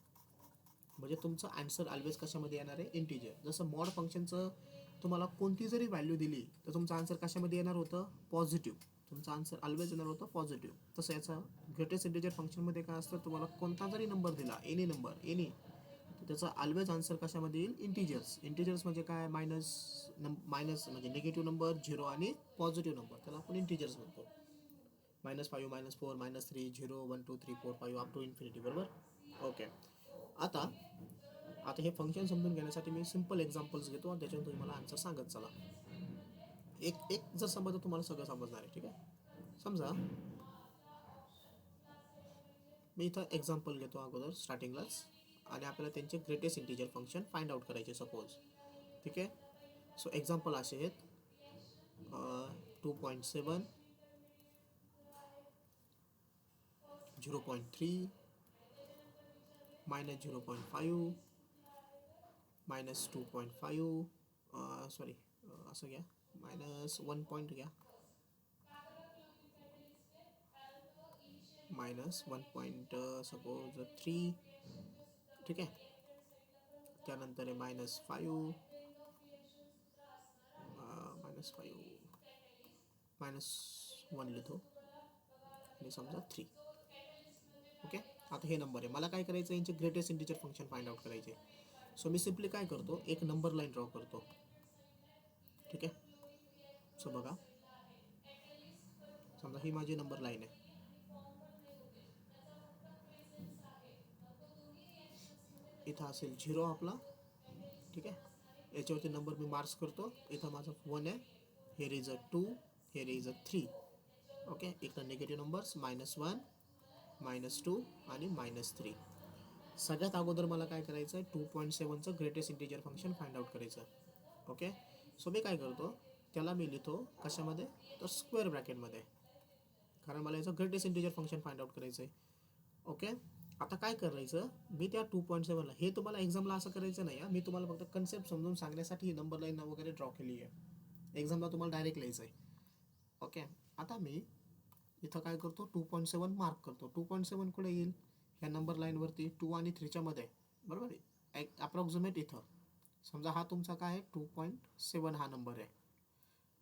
म्हणजे तुमचं आन्सर ऑलवेज कशामध्ये येणार आहे, इंटिजर. जसं मॉड फंक्शनचं तुम्हाला कोणती जरी व्हॅल्यू दिली तर तुमचं आन्सर कशामध्ये येणार होतं, पॉझिटिव्ह. तुमचा आन्सर ऑलवेज येणार होतं पॉझिटिव्ह. तसं याचा ग्रेटेस्ट इंटिजर फंक्शनमध्ये काय असतं, तुम्हाला कोणता जरी नंबर दिला, एनी नंबर, एनी, तर त्याचा ऑलवेज आन्सर कशामध्ये येईल, इंटिजर्स. इंटिजर्स म्हणजे काय, मायनस म्हणजे निगेटिव्ह नंबर, झिरो आणि पॉझिटिव्ह नंबर, त्याला आपण इंटिजर्स म्हणतो. -5, -4, -3, 0, 1, 2, 3, 4, 5 अप टू इन्फिनिटी. बरोबर. ओके. आता आता हे फंक्शन समजून घेण्यासाठी मी सिम्पल एक्झाम्पल्स घेतो आणि त्याच्यावर तुम्ही मला आन्सर सांगत चला. एक एक जर समजलं तुम्हाला सगळं समजणार आहे. ठीक आहे. समजा मी इथं एक्झाम्पल घेतो अगोदर स्टार्टिंगलाच, आणि आपल्याला त्यांचे greatest integer function find out करायचे सपोज. ठीक आहे. सो एक्झाम्पल असे आहेत, 2.7, 0.3, -0.5, -2.5, सॉरी, असं घ्या, -1 पॉईंट घ्या, -1 पॉईंट सपोज 3. ठीक आहे. त्यानंतर आहे -5, -1 लिहितो आणि समजा 3. ओके. आता हे नंबर आहे, मला काय करायचं, यांचे greatest integer function find out करायचे. सो मी सिम्पली काय करतो, एक नंबर लाईन ड्रॉ करतो. ठीक आहे. सो बघा, समजा ही माझी नंबर लाईन आहे. इथं असेल 0 आपला. ठीक आहे. याच्यावरती नंबर मी मार्क्स करतो. इथं माझा 1 आहे, hair is a 2, hair is a 3. Okay. इथं निगेटिव्ह नंबर्स -1, -2 आणि -3. सगळ्यात अगोदर मला काय करायचं आहे, 2.7चं greatest integer function find out करायचं. ओके. सो मी काय करतो, त्याला मी लिहितो कशामध्ये, तर स्क्वेअर ब्रॅकेटमध्ये, कारण मला याचं greatest integer function find out करायचं आहे. ओके. आता काय करायचं, मी त्या 2.7ला, हे तुम्हाला एक्झामला असं करायचं नाही, मी तुम्हाला फक्त कन्सेप्ट समजून सांगण्यासाठी नंबर लाईन वगैरे ड्रॉ केली आहे. एक्झामला तुम्हाला डायरेक्ट लिहायचं आहे. ओके. आता मी इथं काय करतो, 2.7 मार्क करतो. 2.7 कुठे येईल, ह्या नंबर लाईनवरती 2 आणि 3च्या मध्ये. बरोबर आहे. अप्रॉक्सिमेट इथं समजा हा तुमचा काय आहे, 2.7 हा नंबर आहे.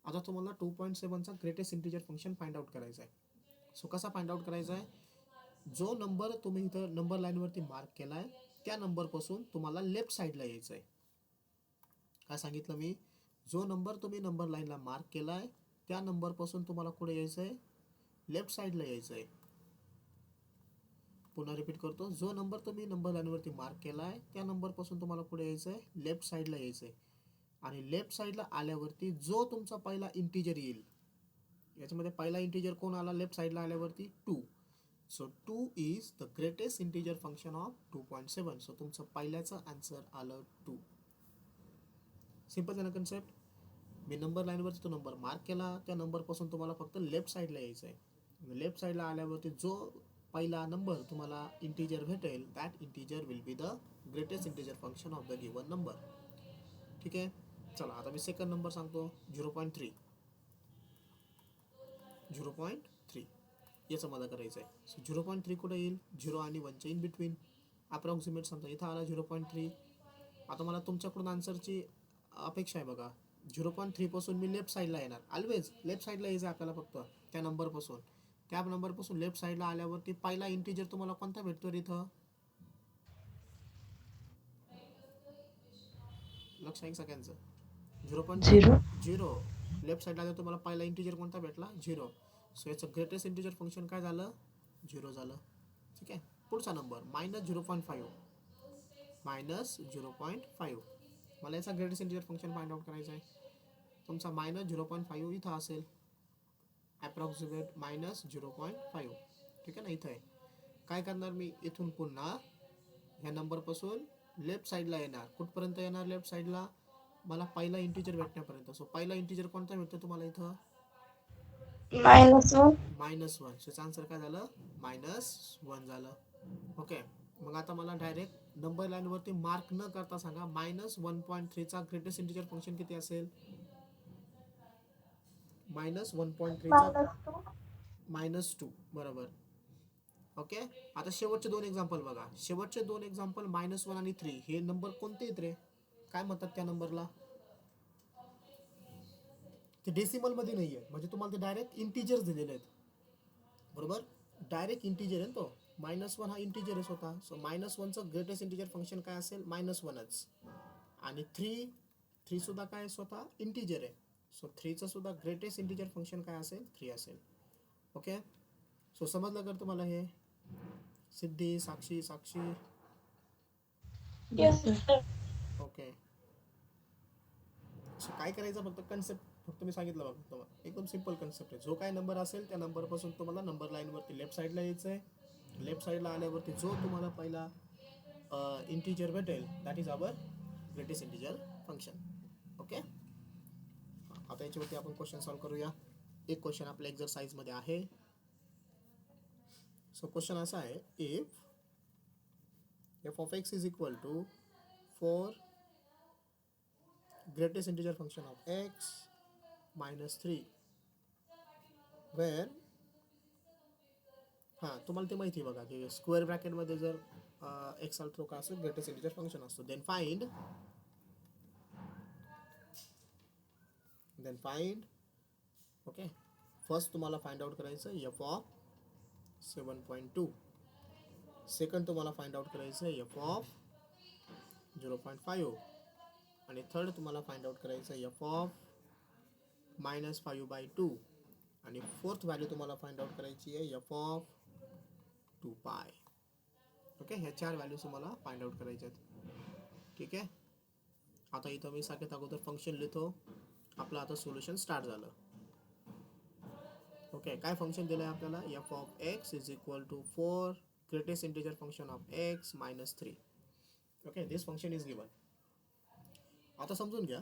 आता तुम्हाला 2.7चा greatest integer function find out करायचा आहे. सो कसा फाइंड आउट करायचा आहे, जो नंबर तुम्ही इथं नंबर लाईनवरती मार्क केला आहे त्या नंबरपासून तुम्हाला लेफ्ट साईडला यायचं आहे. काय सांगितलं मी, जो नंबर तुम्ही नंबर लाईनला मार्क केला आहे त्या नंबरपासून तुम्हाला कुठे यायचं आहे, लेफ्ट साईडला यायचं आहे. पुन्हा रिपीट करतो, जो नंबर तुम्ही नंबर लाईनवरती मार्क केला आहे त्या नंबरपासून तुम्हाला पुढे यायचं आहे, लेफ्ट साईडला यायचं आहे. आणि लेफ्ट साईडला आल्यावरती जो तुमचा पहिला इंटिजर येईल, याच्यामध्ये पहिला इंटिजर कोण आला लेफ्ट साईडला आल्यावरती, 2. So 2 is the greatest integer function of 2.7. So तुमचं पहिल्याचं आन्सर आलं 2. सिम्पल आहे ना कन्सेप्ट. मी नंबर लाईनवरती तो नंबर मार्क केला, त्या नंबरपासून तुम्हाला फक्त लेफ्ट साईडला यायचं आहे. लेफ्ट साईडला आल्यावरती जो पहिला नंबर तुम्हाला इंटिजर भेटेल, that integer will be the greatest integer function of the given number. ठीक आहे. चला आता मी सेकंड नंबर सांगतो, 0.3. 0.3 याचं मला करायचं आहे. सो 0.3 कुठे येईल, 0 आणि 1च्या इन बिटवीन. अप्रॉक्सिमेट समजा इथं आला 0.3. आता मला तुमच्याकडून आन्सरची अपेक्षा आहे. बघा, 0.3 पासून मी लेफ्ट साईडला येणार, ऑलवेज लेफ्ट साईडला यायचं आपल्याला फक्त त्या नंबरपासून. त्या नंबरपासून लेफ्ट साईडला आल्यावरती पहिला इंटिजर तुम्हाला कोणता भेटतो इथं, लक्ष आहे सगळ्यांचं. 0. 0 लेफ्ट साईडला तुम्हाला पहिला इंटिजर कोणता भेटला, 0. सो याचं ग्रेटेस्ट इंटिजर फंक्शन काय झालं, 0 झालं. ठीक आहे. पुढचा नंबर -0.5. -0.5 मला याचा greatest integer function find out करायचा आहे. तुमचा -0.5 इथं असेल, अप्रॉक्सिमेट -0.5. ठीक आहे ना. इथं आहे. काय करणार मी, इथून पुन्हा ह्या नंबरपासून लेफ्ट साईडला येणार. कुठपर्यंत येणार लेफ्ट साईडला, मला पहिला इंटीजर भेटण्यापर्यंत. सो पहिला इंटीजर कोणता भेटतो तुम्हाला इथं? -1 -1. सो आन्सर काय झालं? -1 झालं. ओके, मग आता मला डायरेक्ट नंबर लाईन वरती मार्क न करता सांगा -1.3 चा ग्रेटेस्ट इंटीजर फंक्शन किती असेल? -1.3 चा -2. बरोबर. ओके, आता शेवटचे दोन एक्झाम्पल बघा. शेवटचे दोन एक्झाम्पल -1 आणि 3 हे नंबर कोणते आहेत रे? काय म्हणतात त्या नंबरला? ते डेसिमल मध्ये नाहीये, म्हणजे तुम्हाला ते डायरेक्ट इंटीजर्स दिलेले आहेत. बरोबर, डायरेक्ट इंटीजर आहे ना तो. -1 हा इंटीजर आहे स्वतः. सो -1चं ग्रेटेस्ट इंटीजर फंक्शन काय असेल? -1च. आणि 3 सुद्धा काय स्वतः इंटीजर आहे. सो 3चं सुद्धा ग्रेटेस्ट इंटीजर फंक्शन काय असेल? 3 असेल. ओके, सो समजलं का तुम्हाला हे? सिद्धी, साक्षी, Yes, sir. ओके. सो काय करायचं, फक्त कन्सेप्ट फक्त मी सांगितलं बघा तुम्हाला. एकदम सिम्पल कन्सेप्ट आहे. जो काय नंबर असेल त्या नंबरपासून तुम्हाला नंबर लाईनवरती लेफ्ट साईडला यायचं आहे. लेफ्ट साईडला आल्यावरती जो तुम्हाला पहिला इंटीजर भेटेल that is our greatest integer function. Okay, आता याच्यावरती आपण क्वेश्चन सॉल्व करूया. एक क्वेश्चन आपल्या एक्झरसाइजमध्ये आहे. सो क्वेश्चन असा आहे, if f of x is equal to 4 greatest integer function of x minus 3 where हां तुम्हाला ते माहिती आहे बघा की स्क्वेअर ब्रॅकेटमध्ये जर एक्स आलतो का असं ग्रेटेस्ट इंटीजर फंक्शन असतो. देन फाइंड ओके, फर्स्ट तुम्हाला फाइंड आउट करायचं एफ ऑफ 7.2. सेकंड तुम्हाला फाइंड आउट करायचं एफ ऑफ 0.5. आणि थर्ड तुम्हाला फाइंड आउट करायचं एफ ऑफ -5/2. आणि फोर्थ व्हॅल्यू तुम्हाला फाइंड आउट करायची आहे एफ ऑफ 2π. ओके, ह्या 4 व्हॅल्यूज तुम्हाला फाइंड आउट करायच्या आहेत. ठीक आहे, आता इथं मी सगळ्यात अगोदर फंक्शन लिहितो. आपलं आता सोल्युशन स्टार्ट झालं. ओके, काय फंक्शन दिलं आहे आपल्याला? F of x is equal to 4 greatest integer function of X -3. Okay, this function is given. आता समजून घ्या,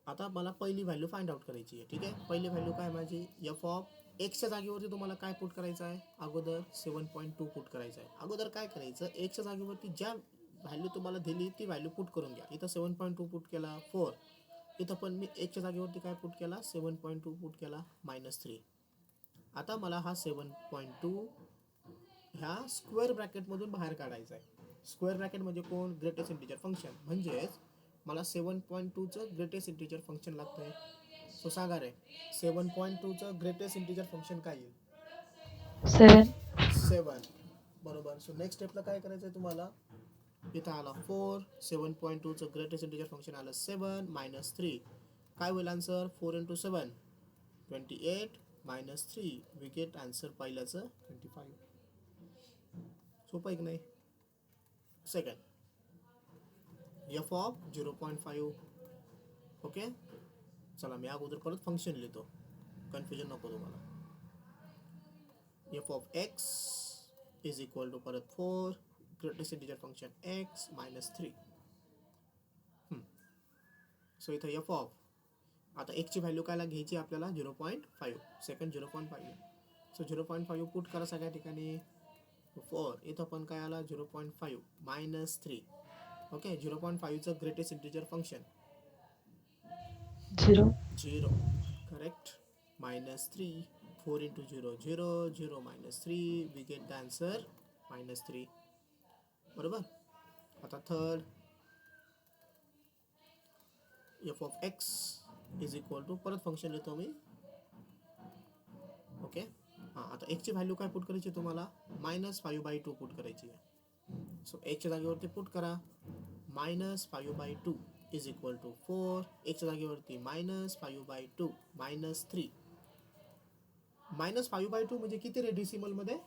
आता मला पहिली व्हॅल्यू फाइंड आउट करायची आहे. ठीक आहे, पहिली व्हॅल्यू काय माझी? एफ ऑफ एक्सच्या जागेवरती तुम्हाला काय पुट करायचं आहे? अगोदर 7.2 पुट करायचं आहे. अगोदर काय करायचं, एक्सच्या जागेवरती ज्या व्हॅल्यू तुम्हाला दिली ती व्हॅल्यू पुट करून घ्या. इथं 7.2 पुट केला 4. इथं पण मी एक्सच्या जागेवरती काय पुट केला? 7.2 पुट केला -3. आता मला हा 7.2 ह्या स्क्वेअर ब्रॅकेटमधून बाहेर काढायचा आहे. स्क्वेअर ब्रॅकेट म्हणजे कोण? Greatest integer function. म्हणजेच मला 7.2चं ग्रेटेस्ट इंटीजर फंक्शन लागतं आहे. सो सांगा रे, 7.2चं ग्रेटेस्ट इंटीजर फंक्शन काय येईल? 7. 7. बरोबर. सो नेक्स्ट स्टेपला काय करायचं आहे तुम्हाला? इथं आला 4, 7.2चं ग्रेटेस्ट इंटीजर फंक्शन आलं 7 -3. काय होईल आन्सर? 4 × 7 28 -3. वी गेट आन्सर पहिल्याचं 25. सोपं आहे की नाही? Second f of 0.5. ओके, चला मी अगोदर परत फंक्शन लिहितो, कन्फ्युजन नको तुम्हाला. F of x is equal to परत 4 greatest integer function X -3. So इथं एफ ऑफ, आता एक्सची व्हॅल्यू कायला घ्यायची आपल्याला? 0.5. सेकंड 0.5. सो 0.5 पुट करा सगळ्या ठिकाणी. 4 इथं पण काय आला? 0.5 -3. ओके, 0.5चं greatest integer function 0. 0. Correct. -3. 4 × 0 0 0 -3. We get the answer -3. बरोबर. आता third f of x is equal to, परत फंक्शन लिहितो मी. ओके, हां आता एक्सची व्हॅल्यू काय पुट करायची तुम्हाला? -5/2 पुट करायची आहे. सो एक्सच्या जागेवरती पुट करा. -5/2 इज इक्वल टू 4. एक्सच्या जागेवरती -5/2 -3. -5/2 म्हणजे किती रे डेसिमलमध्ये?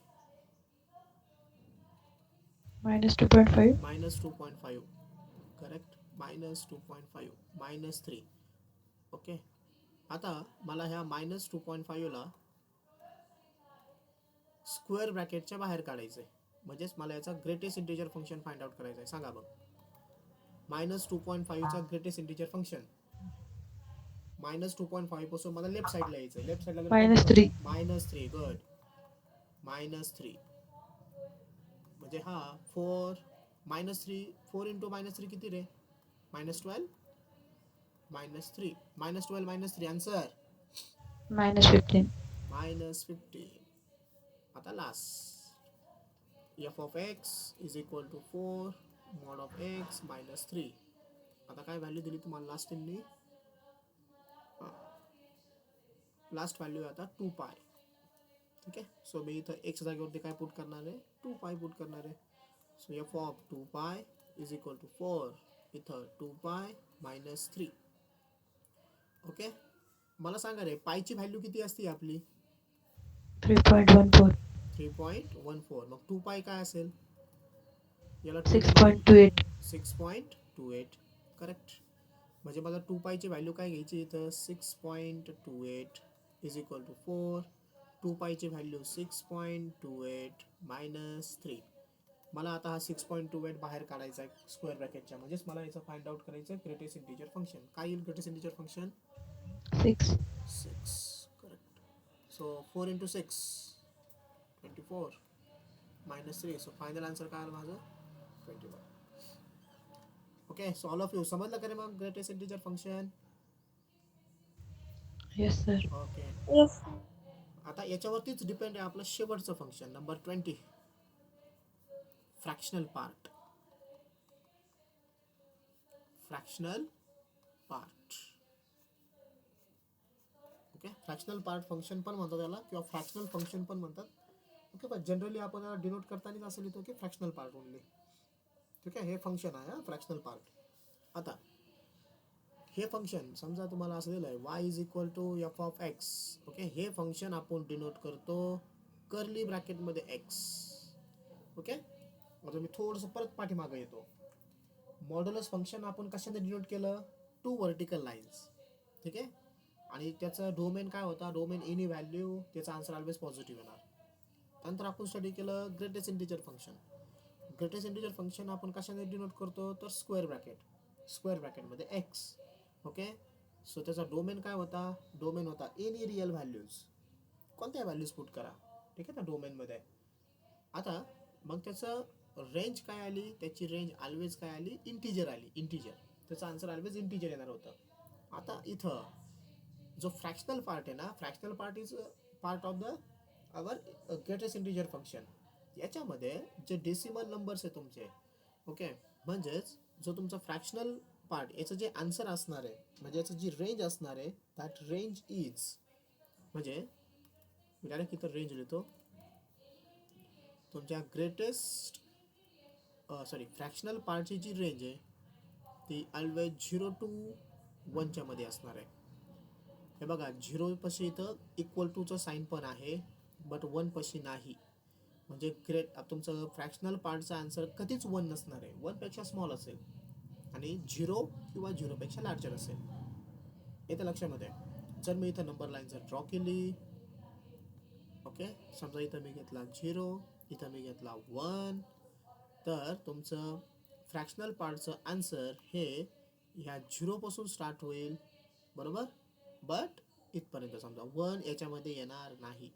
-2.5. -2.5. करेक्ट. -2.5 -3. ओके, आता मला ह्या -2.5ला स्क्वेअर ब्रॅकेटच्या बाहेर काढायचं आहे. म्हणजेच मला याचा greatest integer function find out करायचं आहे. सांगा बघ. -2.5 चा ग्रेटेस्ट इंटिजर फंक्शन. -2.5 पासून मला लेफ्ट साईडला यायचं. लेफ्ट साईडला गेलं काय -3. -3. गुड. -3 म्हणजे हा 4 -3 4 इंटू -3 किती रे? -12 -3 -12 -3 आन्सर -15. -15. आता last f of x is equal to 4 mod of x minus 3. आता काय व्हॅल्यू दिली तुम्हाला लास्ट त्यांनी? लास्ट व्हॅल्यू आता 2 पाय. ठीक आहे. सो मी इथं x जागेवरती काय पुट करणार आहे? 2 पाय पुट करणार आहे. सो f of 2 पाय इज इक्वल टू 4. इथं 2 पाय मायनस 3. ओके. मला सांगा रे पायची व्हॅल्यू किती असते आपली? 3.14. 3.14. मग 2 पाय काय असेल? याला 6.28. 6.28. करेक्ट. म्हणजे मला 2 पायची व्हॅल्यू काय घ्यायची इथं? 6.28 इज इक्वल टू 4. 2 पायची व्हॅल्यू 6.28 मायनस 3. मला आता हा 6.28 बाहेर काढायचा आहे स्क्वेअर ब्रॅकेटच्या. म्हणजेच मला याचं फाइंड आउट करायचं आहे ग्रेटेस्ट इंटिजर फंक्शन. काय येईल greatest integer function? 6. 6. Correct. So 4 into 6 24 minus 3. So final answer काय आलं माझं? 21. Okay. So all of you समजलं का रे मग greatest integer function? Yes, sir. Okay. Yes. आता याच्यावरतीच डिपेंड आहे आपलं शेवटचं function number 20, fractional part. Fractional part. Okay. Fractional part function पण म्हणतात त्याला किंवा फ्रॅक्शनल फंक्शन पण म्हणतात. ओके. पण जनरली आपण याला डिनोट करताना असं लिहितो की फ्रॅक्शनल पार्ट ओनली. ठीक आहे. हे फंक्शन आहे हा फ्रॅक्शनल पार्ट. आता हे फंक्शन समजा तुम्हाला असं दिलं आहे y is equal to F of X. Okay. हे फंक्शन आपण डिनोट करतो कर्ली ब्रॅकेटमध्ये x. ओके. आता मी थोडंसं परत पाठीमागं येतो. मॉड्युलस फंक्शन आपण कशाने डिनोट केलं? 2 व्हर्टिकल लाईन्स. ठीक आहे. आणि त्याचं डोमेन काय होता? डोमेन एनी व्हॅल्यू, त्याचा आन्सर ऑलवेज पॉझिटिव्ह येणार. त्यानंतर आपण स्टडी केलं greatest integer function. Greatest integer function आपण कशाने डिनोट करतो? तर स्क्वेअर ब्रॅकेट. स्क्वेअर ब्रॅकेटमध्ये x. ओके. सो त्याचा डोमेन काय होता? डोमेन होता एनी रिअल व्हॅल्यूज. कोणत्या व्हॅल्यूज पुट करा. ठीक आहे ना डोमेनमध्ये. आता मग त्याचं रेंज काय आली? त्याची रेंज ऑलवेज काय आली? इंटिजर आली. इंटिजर. त्याचा आन्सर ऑलवेज इंटिजर येणार होतं. आता इथं जो फ्रॅक्शनल पार्ट आहे ना, fractional part is part of the our greatest integer function. याच्यामध्ये जे डेसिमल नंबर्स आहे तुमचे, ओके, म्हणजेच जो तुमचा फ्रॅक्शनल पार्ट याचं जे आन्सर असणार आहे, म्हणजे याचं जी रेंज असणार आहे, दॅट रेंज इज, म्हणजे मी डायरेक्ट इथं रेंज लिहितो. तुमच्या ग्रेटेस्ट फ्रॅक्शनल पार्टची जी रेंज आहे ती ऑलवेज 0 to 1 मध्ये असणार आहे. हे बघा 0 पाशी इथं इक्वल टूचं साईन पण आहे, बट 1 पाशी नाही. म्हणजे तुमचं फ्रॅक्शनल पार्टचा आन्सर कधीच 1 नसणार आहे. 1 पेक्षा स्मॉल असेल आणि 0 किंवा 0 पेक्षा लार्जर असेल. येतं लक्षामध्ये. जर मी इथं नंबर लाईन जर ड्रॉ केली, ओके, समजा इथं मी घेतला 0, इथं मी घेतला 1, तर तुमचं फ्रॅक्शनल पार्टचं आन्सर हे ह्या 0 पासून स्टार्ट होईल, बरोबर. बट इथपर्यंत समजा 1 याच्यामध्ये येणार नाही.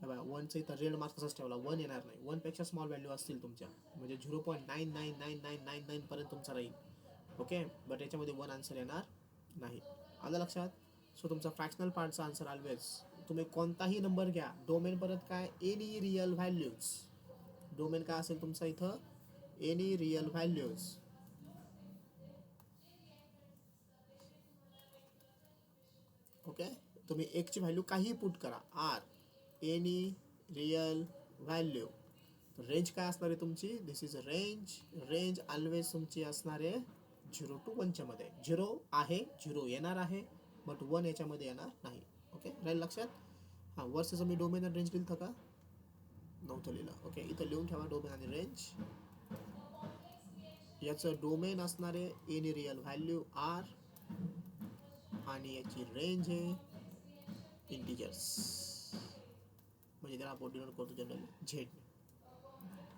1चं इथं रेड मार्क तसाच ठेवला, 1 येणार नाही. 1 पेक्षा स्मॉल व्हॅल्यू असतील तुमच्या, म्हणजे 0.999999 पर्यंत तुमचा राहील. ओके. बट याच्यामध्ये 1 आन्सर येणार नाही. आलं लक्षात. सो तुमचा फ्रॅक्शनल पार्टचा आन्सर ऑलवेज, तुम्ही कोणताही नंबर घ्या, डोमेन परत काय? Any real values. डोमेन काय असेल तुमचा इथं? Any real values. ओके. तुम्ही एकची व्हॅल्यू काही पुट करा, R, any real value. Range काय असणार आहे तुमची? This is a range. Range always तुमची असणार आहे 0 to 1 मध्ये. 0 आहे, 0 येणार आहे, बट 1 याच्यामध्ये येणार नाही. ओके. राहील लक्षात. हां, वर्षाचं मी डोमेन आणि रेंज लिहिलं का? नव्हतं लिहिलं. ओके. इथं लिहून ठेवा डोमेन आणि रेंज. याचं डोमेन असणार आहे एनी रिअल व्हॅल्यू आर, आणि याची रेंज आहे इंटिजर्स, म्हणजे त्याला आपण डिनोट करतो जनरली झेड.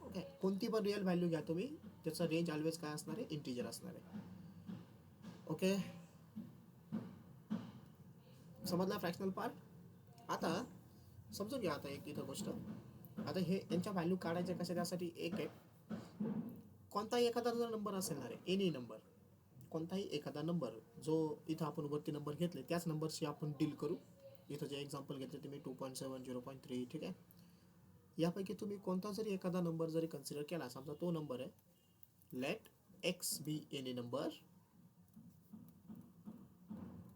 ओके. कोणती पण रिअल व्हॅल्यू घ्या तुम्ही, त्याचा रेंज ऑलवेज काय असणार आहे, इंटिजर असणार आहे. ओके, समजला फ्रॅक्शनल पार्ट. आता समजून घ्या आता एक इथं गोष्ट. आता हे यांच्या व्हॅल्यू काढायचे कशा, त्यासाठी एक आहे, कोणताही एखादा जर नंबर असेल ना रे, एनी नंबर, कोणताही एखादा नंबर जो इथं आपण वरती नंबर घेतले त्याच नंबरशी आपण डील करू. इथं जे एक्झाम्पल घेतले तुम्ही 2.7, 0.3, ठीक आहे. यापैकी तुम्ही कोणता जरी एखादा नंबर जरी कन्सिडर केला, समजा तो नंबर आहे, let X be any number,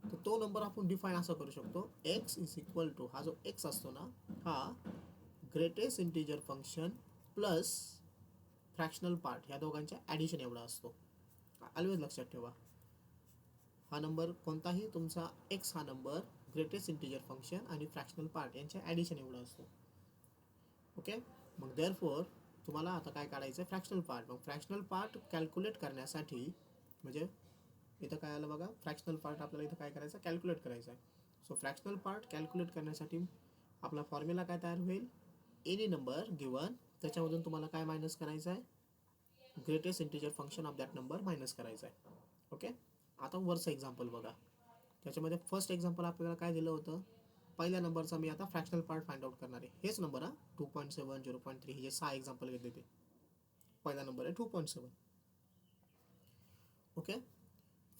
तर तो नंबर आपण डिफाईन असं करू शकतो, एक्स इज इक्वल टू, हा जो एक्स असतो ना, हा greatest integer function plus fractional part ह्या दोघांच्या ॲडिशन एवढा असतो. ऑलवेज लक्षात ठेवा, हा नंबर कोणताही तुमचा एक्स हा नंबर ग्रेटेस्ट इंटिजर फंक्शन आणि फ्रॅक्शनल पार्ट यांच्या ॲडिशन एवढा असतो. ओके, मग देअरफॉर तुम्हाला आता काय काढायचं आहे, फ्रॅक्शनल पार्ट. मग फ्रॅक्शनल पार्ट कॅल्क्युलेट करण्यासाठी, म्हणजे इथं काय आलं बघा, फ्रॅक्शनल पार्ट आपल्याला इथं काय करायचं, कॅल्क्युलेट करायचं आहे. सो फ्रॅक्शनल पार्ट कॅल्क्युलेट करण्यासाठी आपला फॉर्म्युला काय तयार होईल, एनी नंबर गिवन, त्याच्यामधून तुम्हाला काय मायनस करायचं आहे, greatest integer function of that number minus करायचं आहे. ओके, आता वरचं एक्झाम्पल बघा. त्याच्यामध्ये फर्स्ट एक्झाम्पल आपल्याला काय दिलं होतं, पहिल्या नंबरचा मी आता फ्रॅक्शनल पार्ट फाइंड आउट करणार आहे. हेच नंबर हा 2.7, 0.3, हे 6 एक्झाम्पल घेतले ते. पहिला नंबर आहे 2.7. ओके,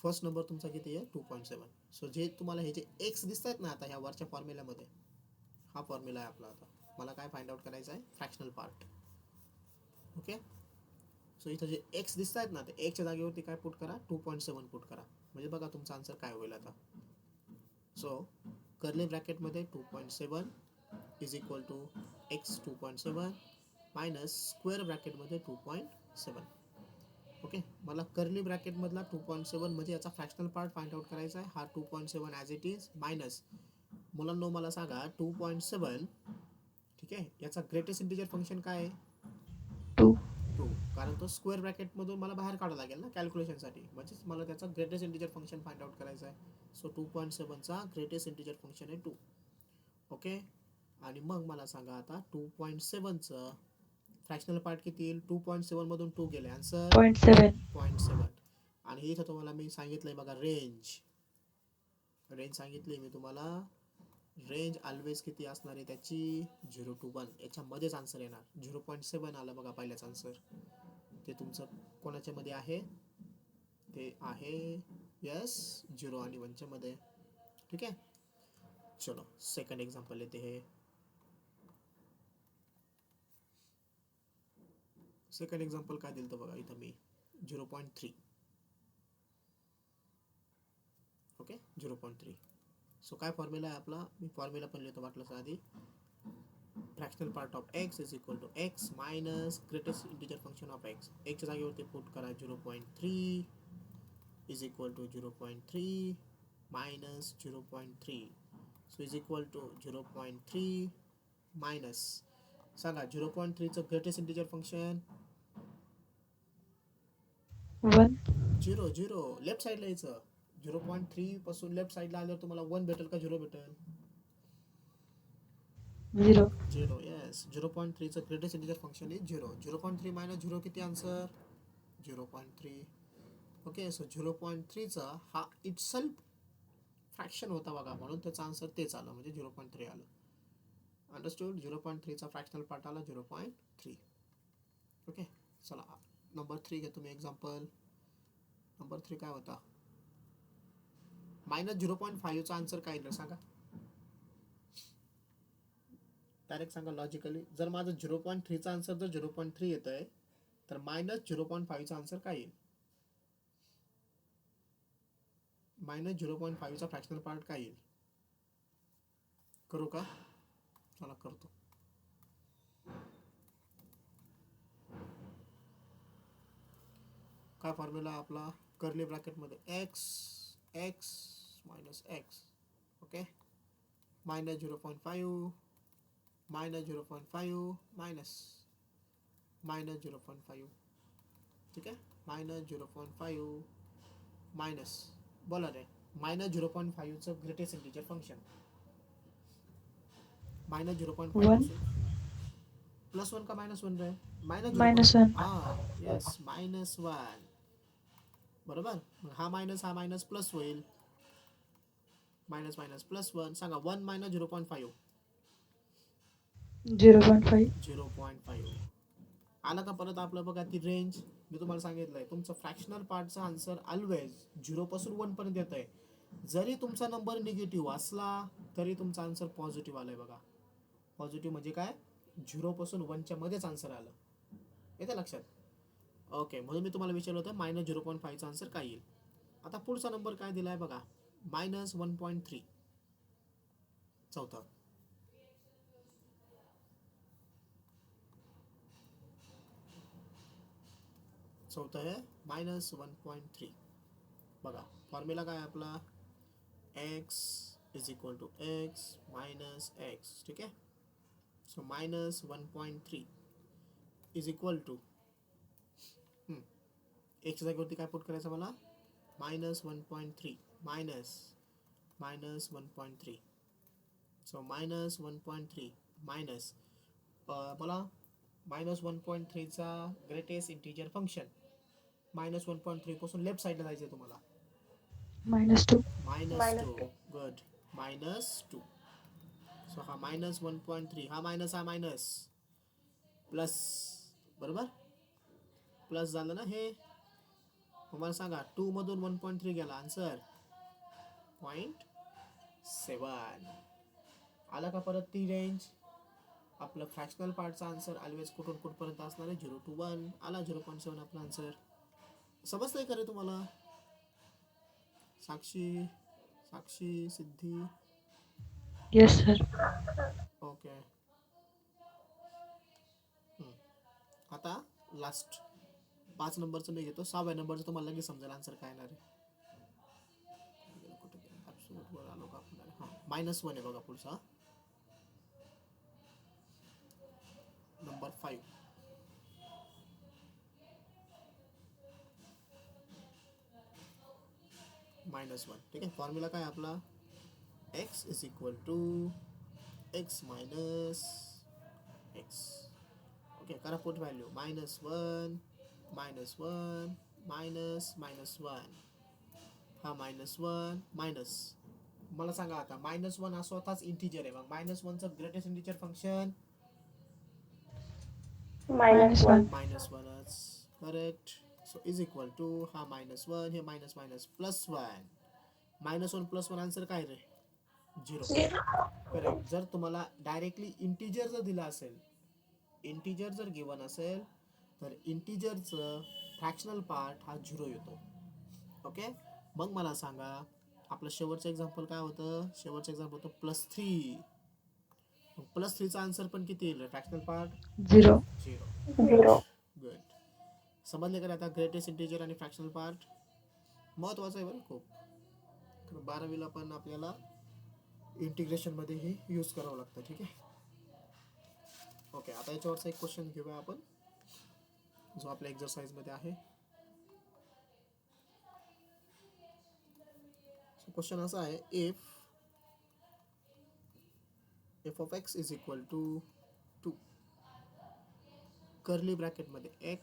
फर्स्ट नंबर तुमचा किती आहे, 2.7. सो जे तुम्हाला हे जे एक्स दिसत आहेत ना आता ह्या वरच्या फॉर्म्युल्यामध्ये, हा फॉर्म्युला आहे आपला. आता मला काय फाइंड आउट करायचं आहे, फ्रॅक्शनल पार्ट. ओके, सो इथं जे एक्स दिसत आहेत ना, ते एक्सच्या जागेवरती काय पुट करा, 2.7 पुट करा. म्हणजे बघा तुमचा आन्सर काय होईल आता. सो कर्ली ब्रॅकेटमध्ये 2.7 is equal to x 2.7 minus square ब्रॅकेटमध्ये 2.7. ओके, मला कर्ली ब्रॅकेटमधला 2.7 म्हणजे याचा फ्रॅक्शनल पार्ट फाइंड आउट करायचा आहे. हा 2.7 ॲज इट इज मायनस, मुलांनो मला सांगा 2.7, ठीक आहे, याचा ग्रेटेस्ट इंटिजर फंक्शन काय आहे, 2. 2, कारण तो स्क्वेअर ब्रॅकेटमधून मला बाहेर काढावं लागेल ना कॅल्क्युलेशनसाठी, म्हणजेच मला त्याचा greatest integer function find out करायचा आहे. सो 2.7चा ग्रेटेस्ट इंटिजर फंक्शन आहे 2. ओके, आणि मग मला सांगा आता 2.7चं फ्रॅक्शनल पार्ट किती येईल, 2.7 मधून 2 गेले, आन्सर 0.7. 0.7. आणि इथं तुम्हाला मी सांगितलंय बघा, रेंज सांगितली मी तुम्हाला, रेंज ऑलवेज किती असणार आहे त्याची, 0 to 1, याच्यामध्येच आन्सर येणार. 0.7 आलं बघा पहिल्याच आन्सर, ते तुमचं कोणाच्या मध्ये आहे, ते आहे यस 0 आणि 1च्या मध्ये. ठीक आहे, चलो सेकंड एक्झाम्पल येते. हे सेकंड एक्झाम्पल काय दिलं तर बघा इथं मी 0.3. ओके, 0.3. सो काय फॉर्म्युला आहे आपला, मी फॉर्म्युला पण लिहितो वाटलं आधी. Fractional part of x is equal to x minus greatest integer function of x. एक्सच्या जागेवरती पुट करा 0.3 is equal to 0.3 minus 0.3. So is equal to 0.3 minus, सांगा 0.3चं ग्रेटेस्ट इंटिजर फंक्शन 1. 0. लेफ्ट साईडला यायचं, 0.3 पासून लेफ्ट साईडला आल्यावर तुम्हाला 1 भेटेल का 0 भेटेल, 0. 0. येस, 0.3चं greatest integer function is 0. 0.3 minus 0 किती, आन्सर 0.3. ओके, सो 0.3चा हा इटसेल्फ फ्रॅक्शन होता बघा, म्हणून त्याचा आन्सर तेच आलं, म्हणजे 0.3 आलं. अंडरस्टूड, 0.3चा फ्रॅक्शनल पार्ट आला 0.3. ओके, चला नंबर 3 घ्या तुम्ही एक्झाम्पल. नंबर 3 काय होता, मायनस 0.5चा आन्सर काय येईल सांगा, डायरेक्ट सांगा लॉजिकली. जर माझं 0.3चा आन्सर जर 0.3 येत आहे, तर मायनस 0.5चा आन्सर काय येईल, मायनस 0.5चा फ्रॅक्शनल पार्ट काय येईल, करू का, चला करतो. काय फॉर्म्युला आपला, कर्ली ब्रॅकेटमध्ये x minus x. Okay, minus 0.5 minus 0.5 minus 0.5. ठीक आहे, मायनस 0.5 मायनस, बोला रे, मायनस 0.5चं ग्रेटेस्ट इंटिजर फंक्शन, मायनस 0.5 1. पासून +1 का -1 रे? -0.5 -1. हा येस -1 बरोबर. मग हा मायनस प्लस होईल. -+1 सांगा 1 - 0.5 0.5. 0.5 आला का परत आपलं बघा ती रेंज. मी तुम्हाला सांगितलंय तुमचं फ्रॅक्शनल पार्टचा आन्सर ऑलवेज 0 पासून 1 पर्यंत येत आहे. जरी तुमचा नंबर निगेटिव्ह असला तरी तुमचा आन्सर पॉझिटिव्ह आलाय बघा. पॉझिटिव्ह म्हणजे काय? 0 पासून 1च्या मध्येच आन्सर आलं. येते लक्षात? ओके, म्हणून मी तुम्हाला विचारलं होतं -0.5चा आन्सर काय येईल. आता पुढचा नंबर काय दिलाय बघा, -1.3. चौथा आहे -1.3. बघा फॉर्म्युला काय आपला, x is equal to x minus x. ठीक आहे. सो -1.3 इज इक्वल टू एक्सच्या जागेवरती काय पुट करायचं मला, -1.3 -1.3. सो -1.3 मायनस मला -1.3चा ग्रेटेस्ट इंटिजर फंक्शन -1.3 पासून लेफ्ट साईडला जायचं आहे तुम्हाला. -2. -2 गुड. -2. सो हा -1.3 हा मायनस प्लस बरोबर. प्लस झालं ना हे. मला सांगा 2 मधून 1.3 गेला आन्सर 0.7. आला का परत ती रेंज. आपलं फ्रॅक्शनल पार्टचा आन्सर ऑलवेज कुठून कुठपर्यंत असणार आहे, 0 to 1 आला 0.7 आपला आन्सर. समजतंय का रे तुम्हाला? साक्षी सिद्धी Yes, sir. ओके. आता लास्ट 5 नंबरचं मी घेतो. 6व्या नंबरचं तुम्हाला लगेच समजेल आन्सर काय येणार आहे. ॲब्सोल्यूट वर आलो का आपण? हां -1 आहे बघा पुढचा नंबर 5. -1. ठीक आहे. फॉर्म्युला काय आपला, x is equal to x minus x. Okay, करा पुट व्हॅल्यू -1 -1 -1 हा -1 मायनस. मला सांगा आता -1 हा स्वतःच इंटिजर आहे. मग -1चं ग्रेटेस्ट इंटिजर फंक्शन -1. -1च correct. So is equal to हा -1 हे मायनस +1 -1 +1 आन्सर काय रे, 0. करेक्ट. जर तुम्हाला डायरेक्टली इंटिजर जर दिला असेल, इंटिजर जर गिवन असेल तर इंटिजरचं फ्रॅक्शनल पार्ट हा 0 येतो. ओके. मग मला सांगा आपलं शेवटचं एक्झाम्पल काय होतं. शेवटचं एक्झाम्पल होतं +3. +3चा आन्सर पण किती येईल फ्रॅक्शनल पार्ट, 0. 0. गुड. समजले का आता ग्रेटेस्ट इंटिजर आणि फ्रॅक्शनल पार्ट महत्वाचं आहे बरं खूप. 12वीला पण आपल्याला इंटिग्रेशन मध्ये हे यूज करावं लागतं. ठीक आहे. ओके, आता याच्यावरचा एक क्वेश्चन घेऊया आपण जो आपल्या एक्झरसाइज मध्ये आहे. क्वेश्चन असा आहे, F of x is equal to 2 curly bracket मध्ये x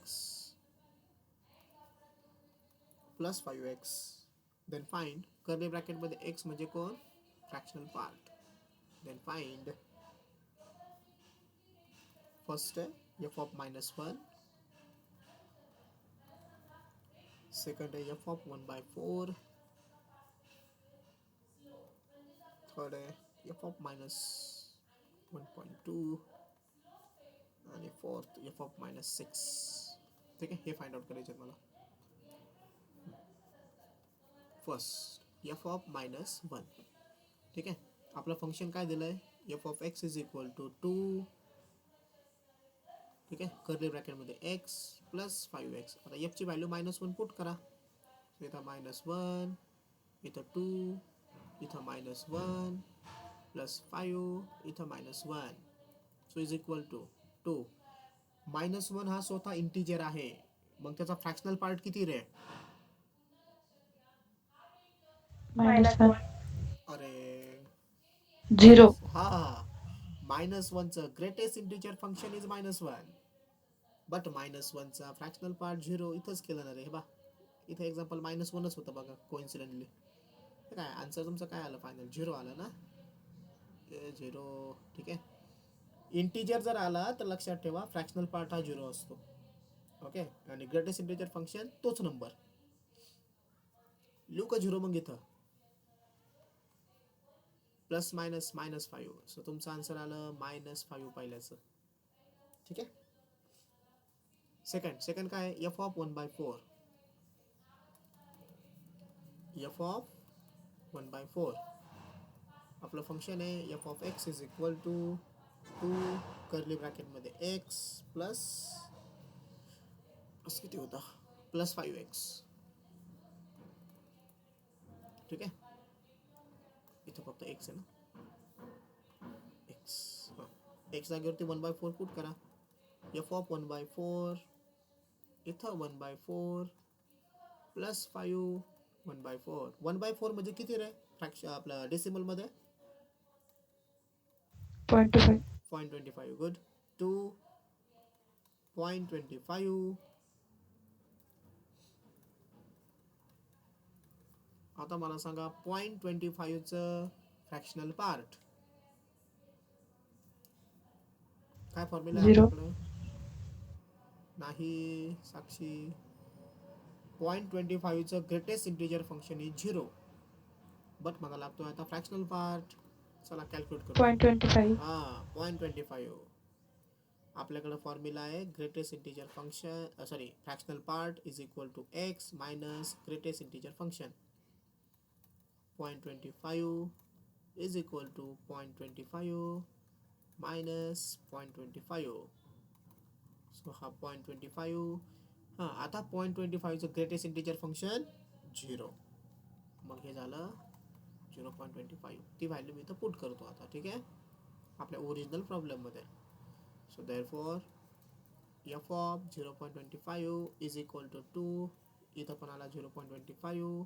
plus 5x then find curly bracket मध्ये x म्हणजे कोण, fractional part. Then find first आहे एफ ऑफ -1, सेकंड आहे एफ ऑफ 1/4, थर्ड आहे एफ ऑफ -1.2 आणि फोर्थ एफ ऑफ -6. ठीक आहे. हे फाइंड आउट करायचे मला. First f of -1. ठीक आहे. आपलं फंक्शन काय दिलंय, f of x is equal to 2. ठीक आहे. कर्ली ब्रॅकेटमध्ये x प्लस 5x. आता एफ ची व्हॅल्यू -1 पुट करा. इथं -1, इथं 2, इथं -1 प्लस 5, इथं -1. So is equal to 2. -1 हा स्वतः इंटिजर आहे. मग त्याचा फ्रॅक्शनल पार्ट किती रे, -1. अरे 0. हा -1चं greatest integer function is -1, but -1चा फ्रॅक्शनल पार्ट 0 इथंच केलं ना रे. हे बा इथे एक्झाम्पल -1च होतं बघा कोइन्सिडेंटली. काय आन्सर तुमचं काय आलं फायनल? 0 आलं ना. 0 ठीक आहे. इंटिजर जर आला तर लक्षात ठेवा फ्रॅक्शनल पार्ट हा 0 असतो. ओके, आणि ग्रेटेस्ट इंटिजर फंक्शन तोच नंबर. लिहू का 0 मग इथं? Plus minus -5. सो तुमचं आन्सर आलं -5 पहिल्याचं. ठीक आहे. सेकंड काय? F of 1/4. एफ ऑफ 1/4 आपलं फंक्शन आहे. F of x is equal to 2 curly ब्रॅकेटमध्ये एक्स प्लस किती होता? Plus 5x. ठीक आहे. इथं फक्त एक्स आहे ना. एक्स हां, एक्स जागेवरती 1/4 पुट करा. एफ ऑफ 1/4 इथं 1/4 प्लस 5 1/4. 1/4 म्हणजे किती रे आपलं डेसिमलमध्ये? 0.25. 0.25. गुड. 2.25. आता मला सांगा 0.25चं फ्रॅक्शनल पार्ट. काय फॉर्म्युला आहे 0. आपल्याकडं? नाही साक्षी. 0.25चं greatest integer function is 0, but मला लागतो आता फ्रॅक्शनल पार्ट. चला कॅल्क्युलेट करतो. 0.25. हां, 0.25. आपल्याकडे फॉर्म्युला आहे greatest integer function fractional part is equal to x minus greatest integer function. 0.25 is equal to 0.25 minus 0.25. So हा 0.25. हां, आता 0.25चं ग्रेटेस्ट इंटिजर फंक्शन 0. मग हे झालं 0.25. ती व्हॅल्यू मी इथं पुट करतो आता. ठीक आहे, आपल्या ओरिजिनल प्रॉब्लेममध्ये. So therefore f of 0.25 is equal to 2. इथं पण आला 0.25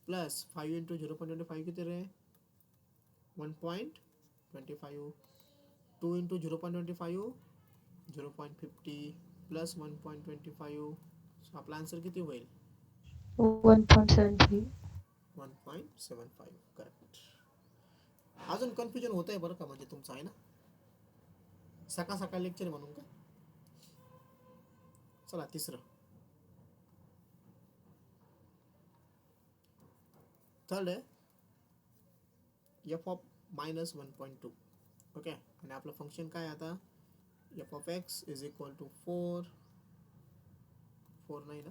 प्लस 5 इंटू 0.25 किती रे? 1.25. 2 इंटू 0.25 0.50 प्लस 1.25. सो आपला आन्सर किती होईल? 1.75. 1.75. करेक्ट. अजून कन्फ्युजन होत आहे बरं का, म्हणजे तुमचं आहे ना सकाळ लेक्चर म्हणून का? चला तिसरं. थर्ड आहे एफ ऑफ -1.2. ओके, आणि आपलं फंक्शन काय आता? F of x is equal to 4 नाही ना,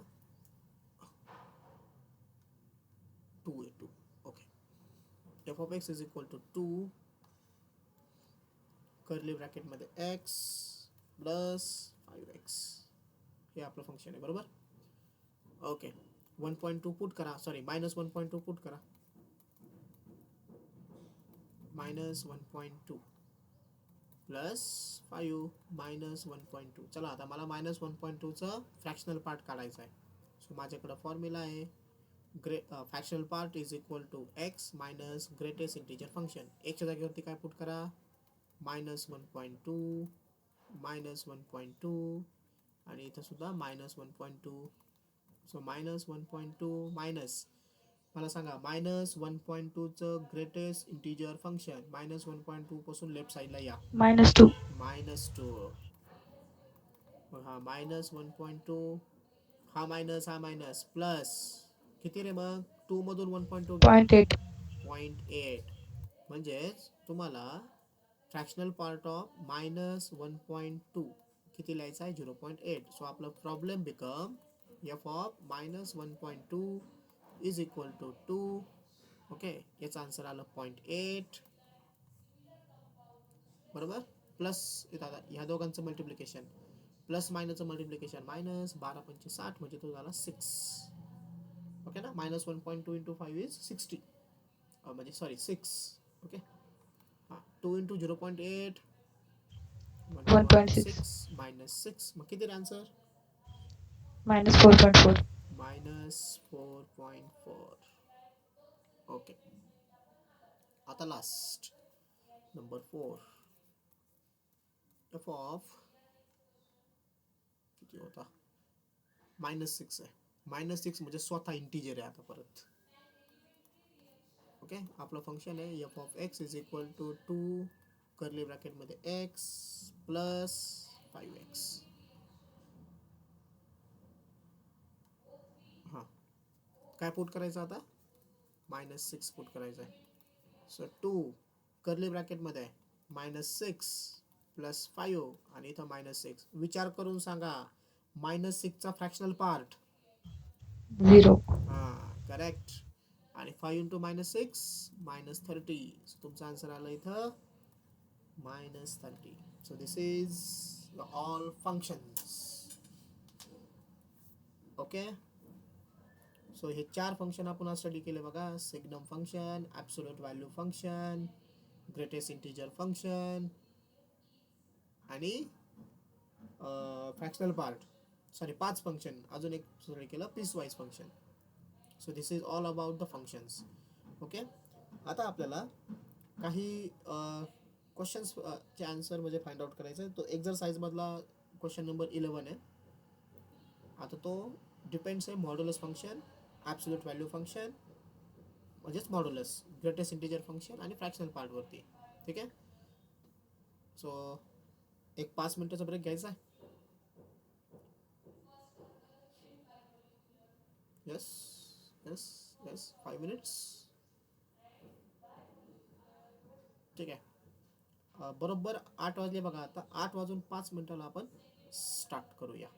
2 आहे 2. Okay, f of x is equal to 2 curly ब्रॅकेटमध्ये एक्स प्लस 5x. हे आपलं फंक्शन आहे बरोबर. ओके, 1.2 पुट करा. -1.2 पुट करा. -1.2 प्लस 5 -1.2. चला आता मला -1.2चं फ्रॅक्शनल पार्ट काढायचा आहे. सो माझ्याकडं फॉर्म्युला आहे fractional part is equal to x minus greatest integer function. एक्सच्या जागेवरती काय पुट करा? -1.2 -1.2 आणि इथं सुद्धा -1.2. सो -1.2 मायनस, मला सांगा -1.2चं ग्रेटेस्ट इंटिजर फंक्शन. -1.2 पासून लेफ्ट साईडला या. -2. -2. मग हा -1.2, हा मायनस प्लस किती रे मग? 2 मधून 1.2 गेला 0.8. 0.8. म्हणजेच तुम्हाला फ्रॅक्शनल पार्ट ऑफ -1.2 किती लिहायचा आहे? 0.8. सो आपलं problem become f of -1.2 is equal to 2. Okay, याचा आन्सर आलं 0.8 बरोबर. प्लस ह्या दोघांचं मल्टिप्लिकेशन प्लस मायनसचं मल्टिप्लिकेशन -12×5 = 60 म्हणजे तो झाला 6. ओके ना. -1.2 इंटू 5 इज 60 म्हणजे 6. ओके, हां, 2 इंटू 0.8 1.6. 1.6 -6. मग किती आन्सर? -4.4. -4.4. ओके, आता लास्ट नंबर 4. एफ ऑफ किती होता -6 आहे. -6 म्हणजे स्वतः इंटिजर आहे आता परत. ओके आपलं फंक्शन आहे F of x is equal to 2 curly ब्रॅकेटमध्ये एक्स प्लस 5x. हां काय पुट करायचं आता -6 पुट करायचं आहे. सो 2 कर्ली ब्रॅकेटमध्ये आहे -6 प्लस 5 आणि इथं -6. विचार करून सांगा -6चा फ्रॅक्शनल पार्ट 0. हां करेक्ट. आणि 5 इंटू -6 -30. सो तुमचा आन्सर आला इथं -30. So this is all functions. Okay so हे 4 फंक्शन आपण आज स्टडी केले बघा. Signum function, absolute value function, greatest integer function आणि फ्रॅक्शनल पार्ट. Sorry 5 function. अजून एक स्टडी केलं piecewise function. So this is all about the functions. Okay आता आपल्याला काही क्वेश्चन्स चे आन्सर म्हणजे फाइंड आउट करायचं आहे. तो एक्झरसाइजमधला क्वेश्चन नंबर 11 आहे. आता तो डिपेंड्स आहे modulus function, absolute value function म्हणजेच मॉड्युलस, ग्रेटेस्ट इंटिजर फंक्शन आणि फ्रॅक्शनल पार्टवरती. ठीक आहे सो एक 5 मिनिटाचा ब्रेक घ्यायचा आहे. Yes yes yes 5 minutes. ठीक आहे बरोबर 8 वाजले बघा. आता 8 वाजून 5 मिनिटाला आपण स्टार्ट करूया.